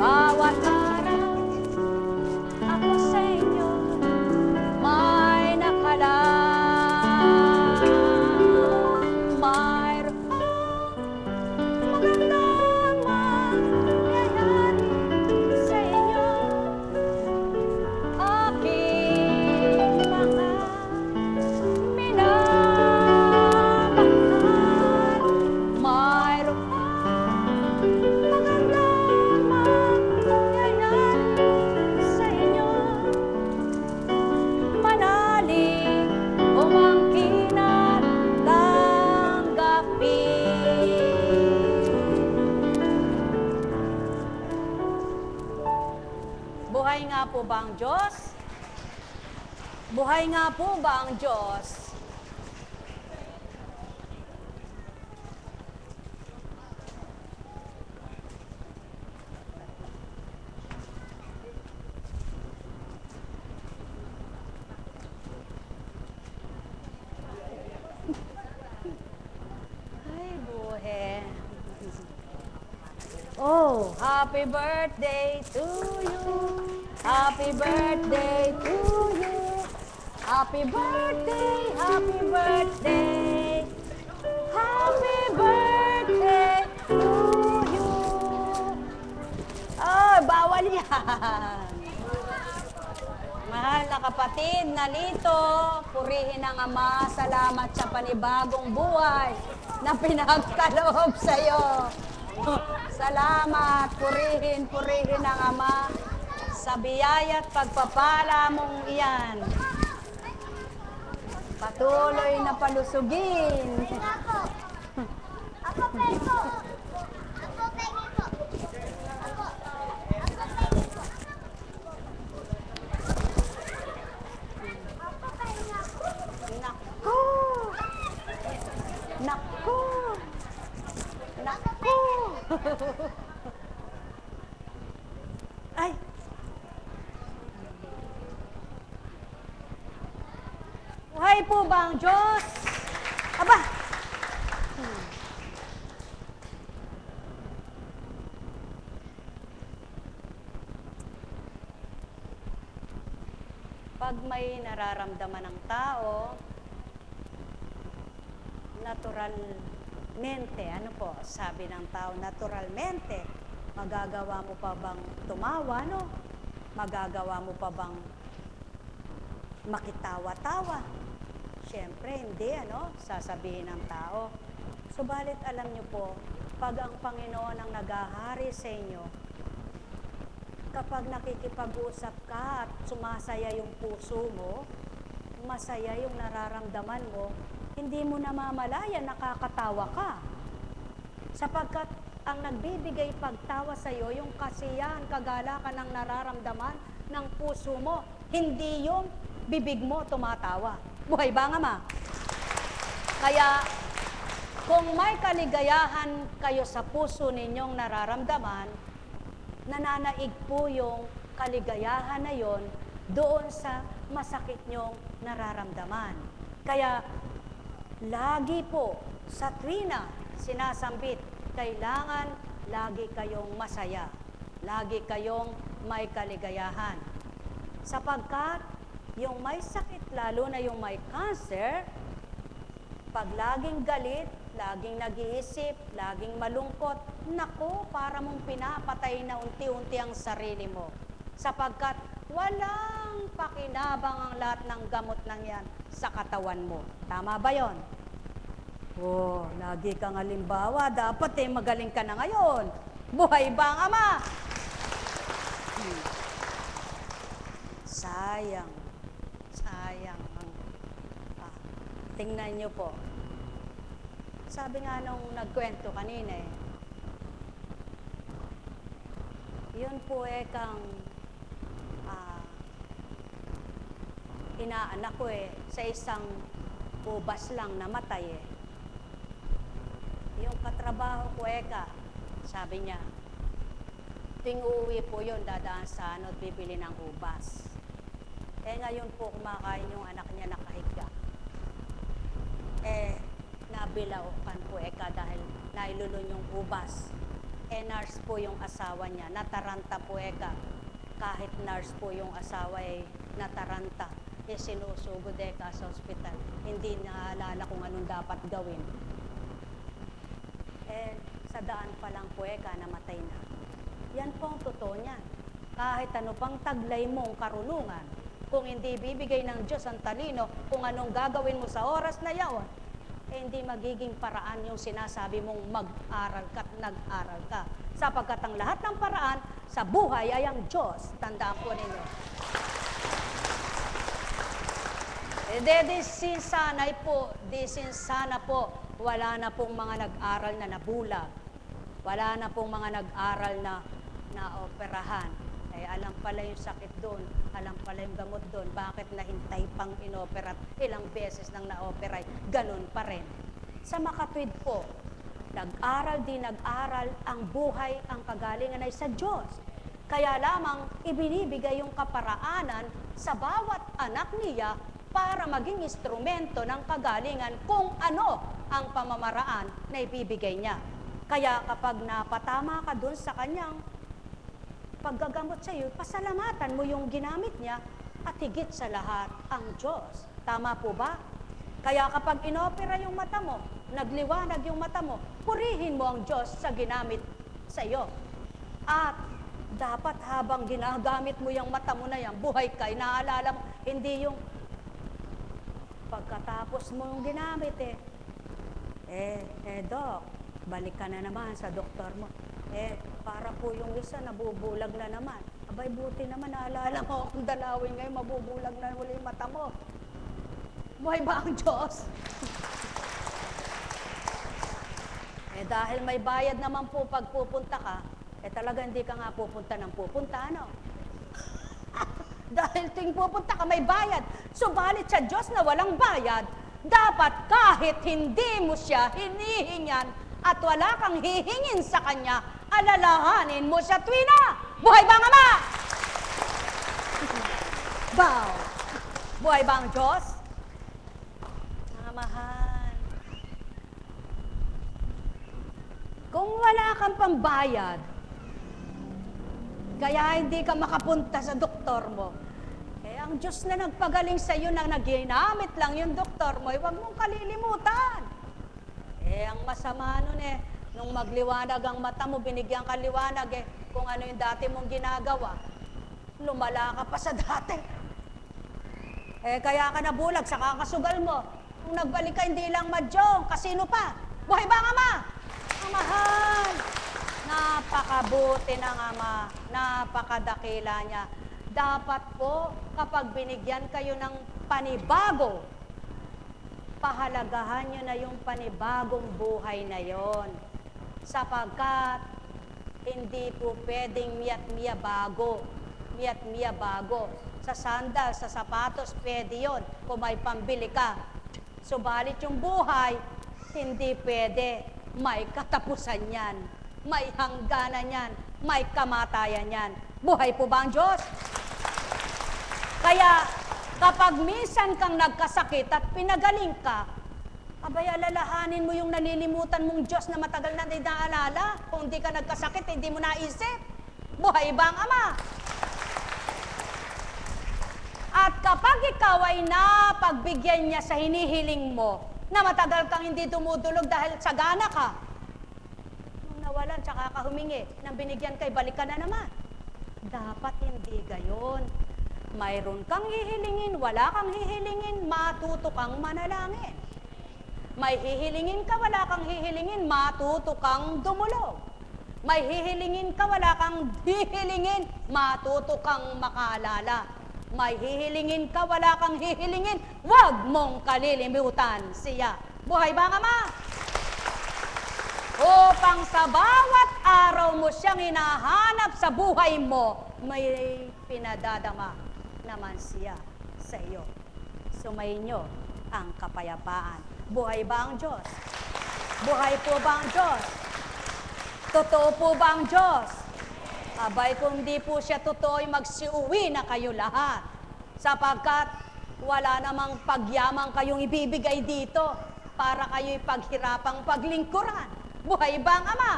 A: Bawat araw ako sa inyo may nakalaan. Mayroong magandang mangyayari sa inyo. Aking mga minamahal, mayroong magandang mangyayari sa inyo. Manalig umangkin at tanggapin. Buhay nga po ba ang Diyos? Buhay nga po ba ang Diyos? Ay, buhay. Oh, happy birthday to you. Happy birthday to you. Happy birthday, happy birthday. Happy birthday to you. Oh, bawal yan. Mahal na kapatid, nalito, purihin ang Ama, salamat sa panibagong buhay na pinagkaloob sa'yo. Salamat, purihin ang Ama sa biyaya at pagpapala mong iyan. Patuloy na palusugin.
B: Ako pengo. Ako pengo po. Ako. Ako pengo po. Ako pengo.
A: Naku! Naku! Naku! Ay, Buhay po ba ang Diyos? Aba! Pag may nararamdaman ng tao, naturalmente, ano po, sabi ng tao, naturalmente, magagawa mo pa bang tumawa, no? Magagawa mo pa bang makitawa-tawa? Siyempre, hindi, ano? Sasabihin ng tao. Subalit, alam nyo po, pag ang Panginoon ang naghahari sa inyo, kapag nakikipag-usap ka at sumasaya yung puso mo, masaya yung nararamdaman mo, hindi mo namamalayan, nakakatawa ka. Sapagkat ang nagbibigay pagtawa sa iyo, yung kasiyahan, kagalakan ng nararamdaman ng puso mo, hindi yung bibig mo tumatawa. Buhay ba nga ma? Kaya, kung may kaligayahan kayo sa puso ninyong nararamdaman, nananaig po yung kaligayahan na yon doon sa masakit nyong nararamdaman. Kaya, lagi po sa tuwina sinasambit, kailangan lagi kayong masaya. Lagi kayong may kaligayahan. Sapagkat yung may sakit, lalo na yung may cancer, pag laging galit, laging nag-iisip, laging malungkot, naku, para mong pinapatay na unti-unti ang sarili mo. Sapagkat walang pakinabang ang lahat ng gamot ng yan sa katawan mo. Tama ba yon? Oh, lagi kang halimbawa, dapat magaling ka na ngayon. Buhay ba ang Ama? Sayang. Sayang. Tingnan nyo po. Sabi nga nung nagkwento kanina yun po kang inaanak ko sa isang ubas lang namatay Yung katrabaho ko sabi niya, tuwing uuwi po yun, dadaan sa at bibili ng ubas. Ngayon po kumakain yung anak niya nakahiga. Nabilaukan po dahil nailulun yung ubas. Nurse po yung asawa niya, nataranta po kahit nurse po yung asawa nataranta. Sinusugod sa ospital. Hindi naalala kung anong dapat gawin. Sa daan pa lang po namatay na. Yan po ang totoo niyan. Kahit ano pang taglay mong karunungan, kung hindi bibigay ng Diyos ang talino kung anong gagawin mo sa oras na yaon, hindi magiging paraan yung sinasabi mong mag-aral ka at nag-aral ka. Sapagkat ang lahat ng paraan sa buhay ay ang Diyos. Tandaan po ninyo. Disin sana po, wala na pong mga nag-aral na nabulag. Wala na pong mga nag-aral na naoperahan. Alam pala yung sakit doon, alam pala yung gamot doon, bakit nahintay pang inopera, ilang beses nang naoperay, ganun pa rin. Sa makatwid po, nag-aral din nag-aral, ang buhay, ang kagalingan ay sa Diyos. Kaya lamang ibinibigay yung kaparaanan sa bawat anak niya para maging instrumento ng kagalingan kung ano ang pamamaraan na ibibigay niya. Kaya kapag napatama ka doon sa kanyang paggagamot sa iyo, pasalamatan mo yung ginamit niya at higit sa lahat ang Diyos. Tama po ba? Kaya kapag inopera yung mata mo, nagliwanag yung mata mo, purihin mo ang Diyos sa ginamit sa iyo. At dapat habang ginagamit mo yung mata mo na yan, buhay ka, inaalala mo, hindi yung pagkatapos mo yung ginamit Doc, balik ka na naman sa doktor mo. Para po yung isa, nabubulag na naman. Abay, buti naman, naalala mo kung dalawin ngayon, mabubulag na uli yung mata mo. Buhay ba ang Diyos? Dahil may bayad naman po pag pupunta ka, talaga hindi ka nga pupunta ng pupunta, ano? Dahil tuwing pupunta ka, may bayad. Subalit sa Diyos na walang bayad, dapat kahit hindi mo siya hinihingan at wala kang hihingin sa Kanya, alalahanin mo siya tuwina. Buhay ba ang Ama? Bow. Buhay ba ang Diyos? mahal. Kung wala kang pambayad, kaya hindi ka makapunta sa doktor mo, ang Diyos na nagpagaling sa iyo na naginamit lang yung doktor mo, huwag mong kalilimutan. Ang masama nun nung magliwanag ang mata mo, binigyan ka liwanag kung ano yung dati mong ginagawa, lumala ka pa sa dati. Kaya ka nabulag sa kakasugal mo. Kung nagbalik ka, hindi lang madyong, kasino pa? Buhay ba ang Ama? Ang mahal. Napakabuti ng Ama, napakadakila niya. Dapat po, kapag binigyan kayo ng panibago, pahalagahan nyo na yung panibagong buhay na yon. Sapagkat, hindi po pwedeng miyat-miya bago. Miyat-miya bago. Sa sandal, sa sapatos, pwede yon kung may pambili ka. Subalit yung buhay, hindi pwede. May katapusan yan. May hangganan yan. May kamatayan yan. Buhay po ba ang Diyos? Kaya, kapag minsan kang nagkasakit at pinagaling ka, abay, alalahanin mo yung nalilimutan mong Diyos na matagal na hindi naalala. Kung hindi ka nagkasakit, hindi mo naisip. Buhay ba ang Ama? At kapag ikaw ay napagbigyan niya sa hinihiling mo, na matagal kang hindi dumudulog dahil sagana ka, nung nawalan, tsaka ka humingi, nang binigyan kay balik ka na naman. Dapat hindi gayon. Mayroon kang hihilingin, wala kang hihilingin, matuto kang manalangin. May hihilingin ka, wala kang hihilingin, matuto kang dumulog. May hihilingin ka, wala kang hihilingin, matuto kang makaalala. May hihilingin ka, wala kang hihilingin, huwag mong kalilimutan siya. Buhay ba ang Ama? Upang sa bawat araw mo siyang hinahanap sa buhay mo, may pinadadama naman siya sa iyo. Sumayin niyo ang kapayapaan. Buhay ba ang Diyos? Buhay po ba ang Diyos? Totoo po ba ang Diyos? Abay, kung di po siya totoo, magsiuwi na kayo lahat. Sapagkat wala namang pagyamang kayong ibibigay dito para kayo'y paghirapang paglingkuran. Buhay ba ang Ama?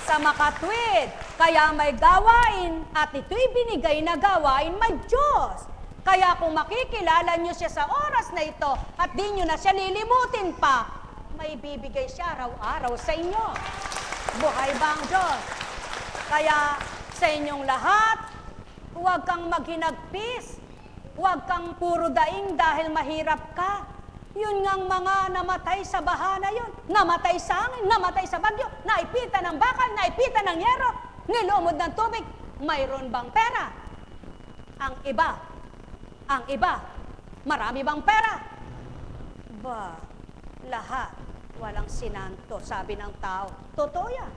A: Sa makatwid, kaya may gawain at ito'y binigay na gawain, may Diyos. Kaya kung makikilala nyo siya sa oras na ito at di nyo na siya lilimutin pa, may bibigay siya araw-araw sa inyo. Buhay ba ang Diyos? Kaya sa inyong lahat, huwag kang maghinagpis, huwag kang puro daing dahil mahirap ka. Yun ngang mga namatay sa baha na yun, namatay sa hangin, namatay sa bagyo, naipitan ng bakal, naipitan ng yero, nilumod ng tubig. Mayroon bang pera? Ang iba, marami bang pera? Ba, lahat walang sinanto, sabi ng tao. Totoo yan.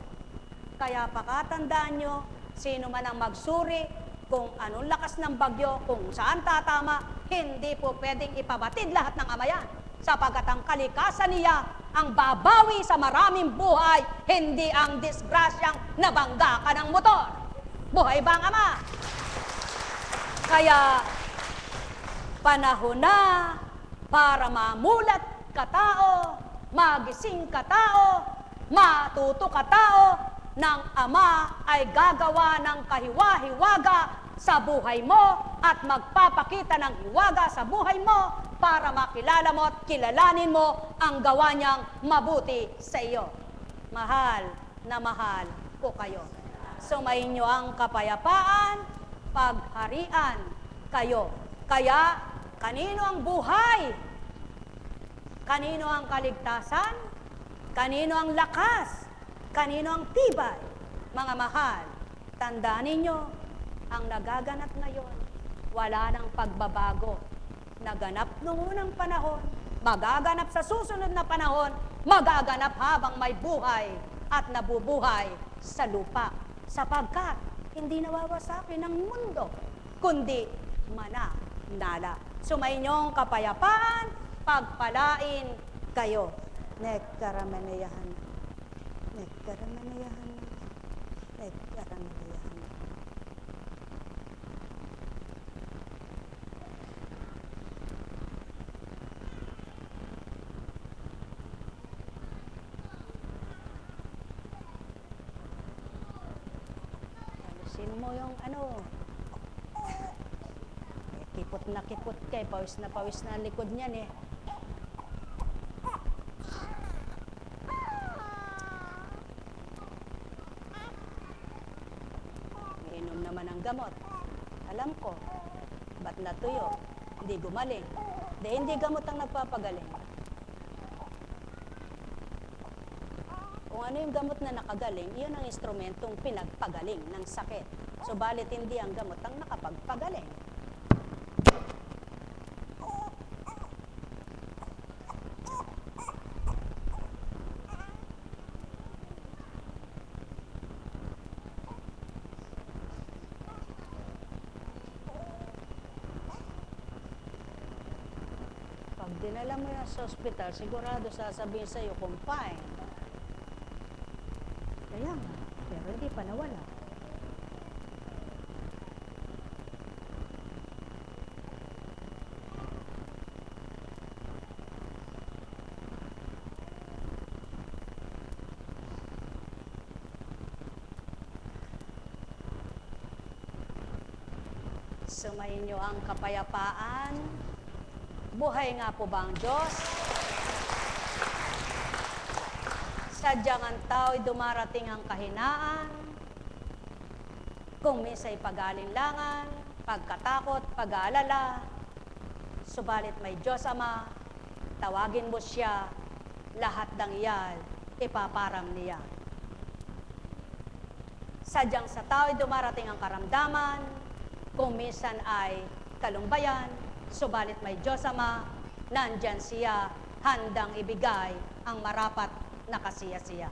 A: Kaya pakatandaan nyo, sino man ang magsuri, kung anong lakas ng bagyo, kung saan tatama, hindi po pwedeng ipabatid lahat ng Ama yan. Sapagkat ang kalikasan niya ang babawi sa maraming buhay, hindi ang disgrasyang nabangga ka ng motor. Buhay ba ang Ama? Kaya, panahon na para mamulat ka tao, magising ka tao, matuto ka tao, ng Ama ay gagawa ng kahiwa-hiwaga sa buhay mo at magpapakita ng hiwaga sa buhay mo para makilala mo at kilalanin mo ang gawa niyang mabuti sa iyo. Mahal na mahal ko kayo. Sumayin niyo ang kapayapaan, pagharian kayo. Kaya, kanino ang buhay? Kanino ang kaligtasan? Kanino ang lakas? Kanino ang tibay? Mga mahal, tandaan ninyo, ang nagaganap ngayon, wala nang pagbabago. Naganap noong unang panahon, magaganap sa susunod na panahon, magaganap habang may buhay at nabubuhay sa lupa. Sapagkat hindi nawawasakin ng mundo, kundi mananala. Sumayin niyong kapayapaan, pagpalain kayo. Nagkaramanayahan. Nagkaramanayahan. Nagkaramanayahan. mo yung ano. Kipot na pawis na ang likod niyan eh. Inom naman ang gamot. Alam ko, ba't natuyo? Hindi gumaling. Hindi gamot ang nagpapagaling. Kung ano yung gamot na nakagaling, iyon ang instrumentong pinagpagaling ng sakit. Subalit hindi ang gamot ang nakapagpagaling. Pag dinala mo yan sa ospital, sigurado sasabihin sa'yo, confine. Kaya nga, pero hindi pa nawala. Sumayin niyo ang kapayapaan. Buhay nga po ba ang Diyos? Sadyang ang tao'y dumarating ang kahinaan, kung minsa'y pag-aalinlangan, pagkatakot, pag-aalala, subalit may Diyos Ama, tawagin mo siya, lahat ng iyan, ipaparam niya. Sadyang sa tao'y dumarating ang karamdaman, kung minsan ay kalumbayan, subalit may Diyos Ama, nandyan siya, handang ibigay ang marapat na kasiya-siya.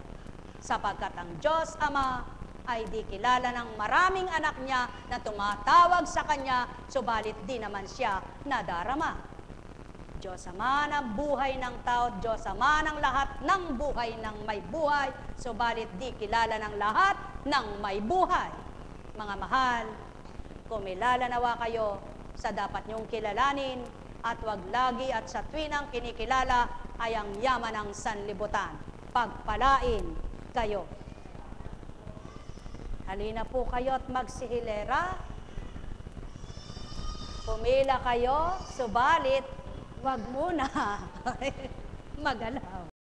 A: Sapagkat ang Diyos Ama ay di kilala ng maraming anak niya na tumatawag sa Kanya, subalit di naman siya nadarama. Diyos Ama ng buhay ng tao, Diyos Ama ng lahat ng buhay ng may buhay, subalit di kilala ng lahat ng may buhay. Mga mahal, kumilala nawa kayo sa dapat niyong kilalanin at wag lagi at sa tuwinang kinikilala ay ang yaman ng sanlibutan. Pagpalain kayo. Halina po kayo at magsihilera. Pumila kayo, subalit wag muna magalaw.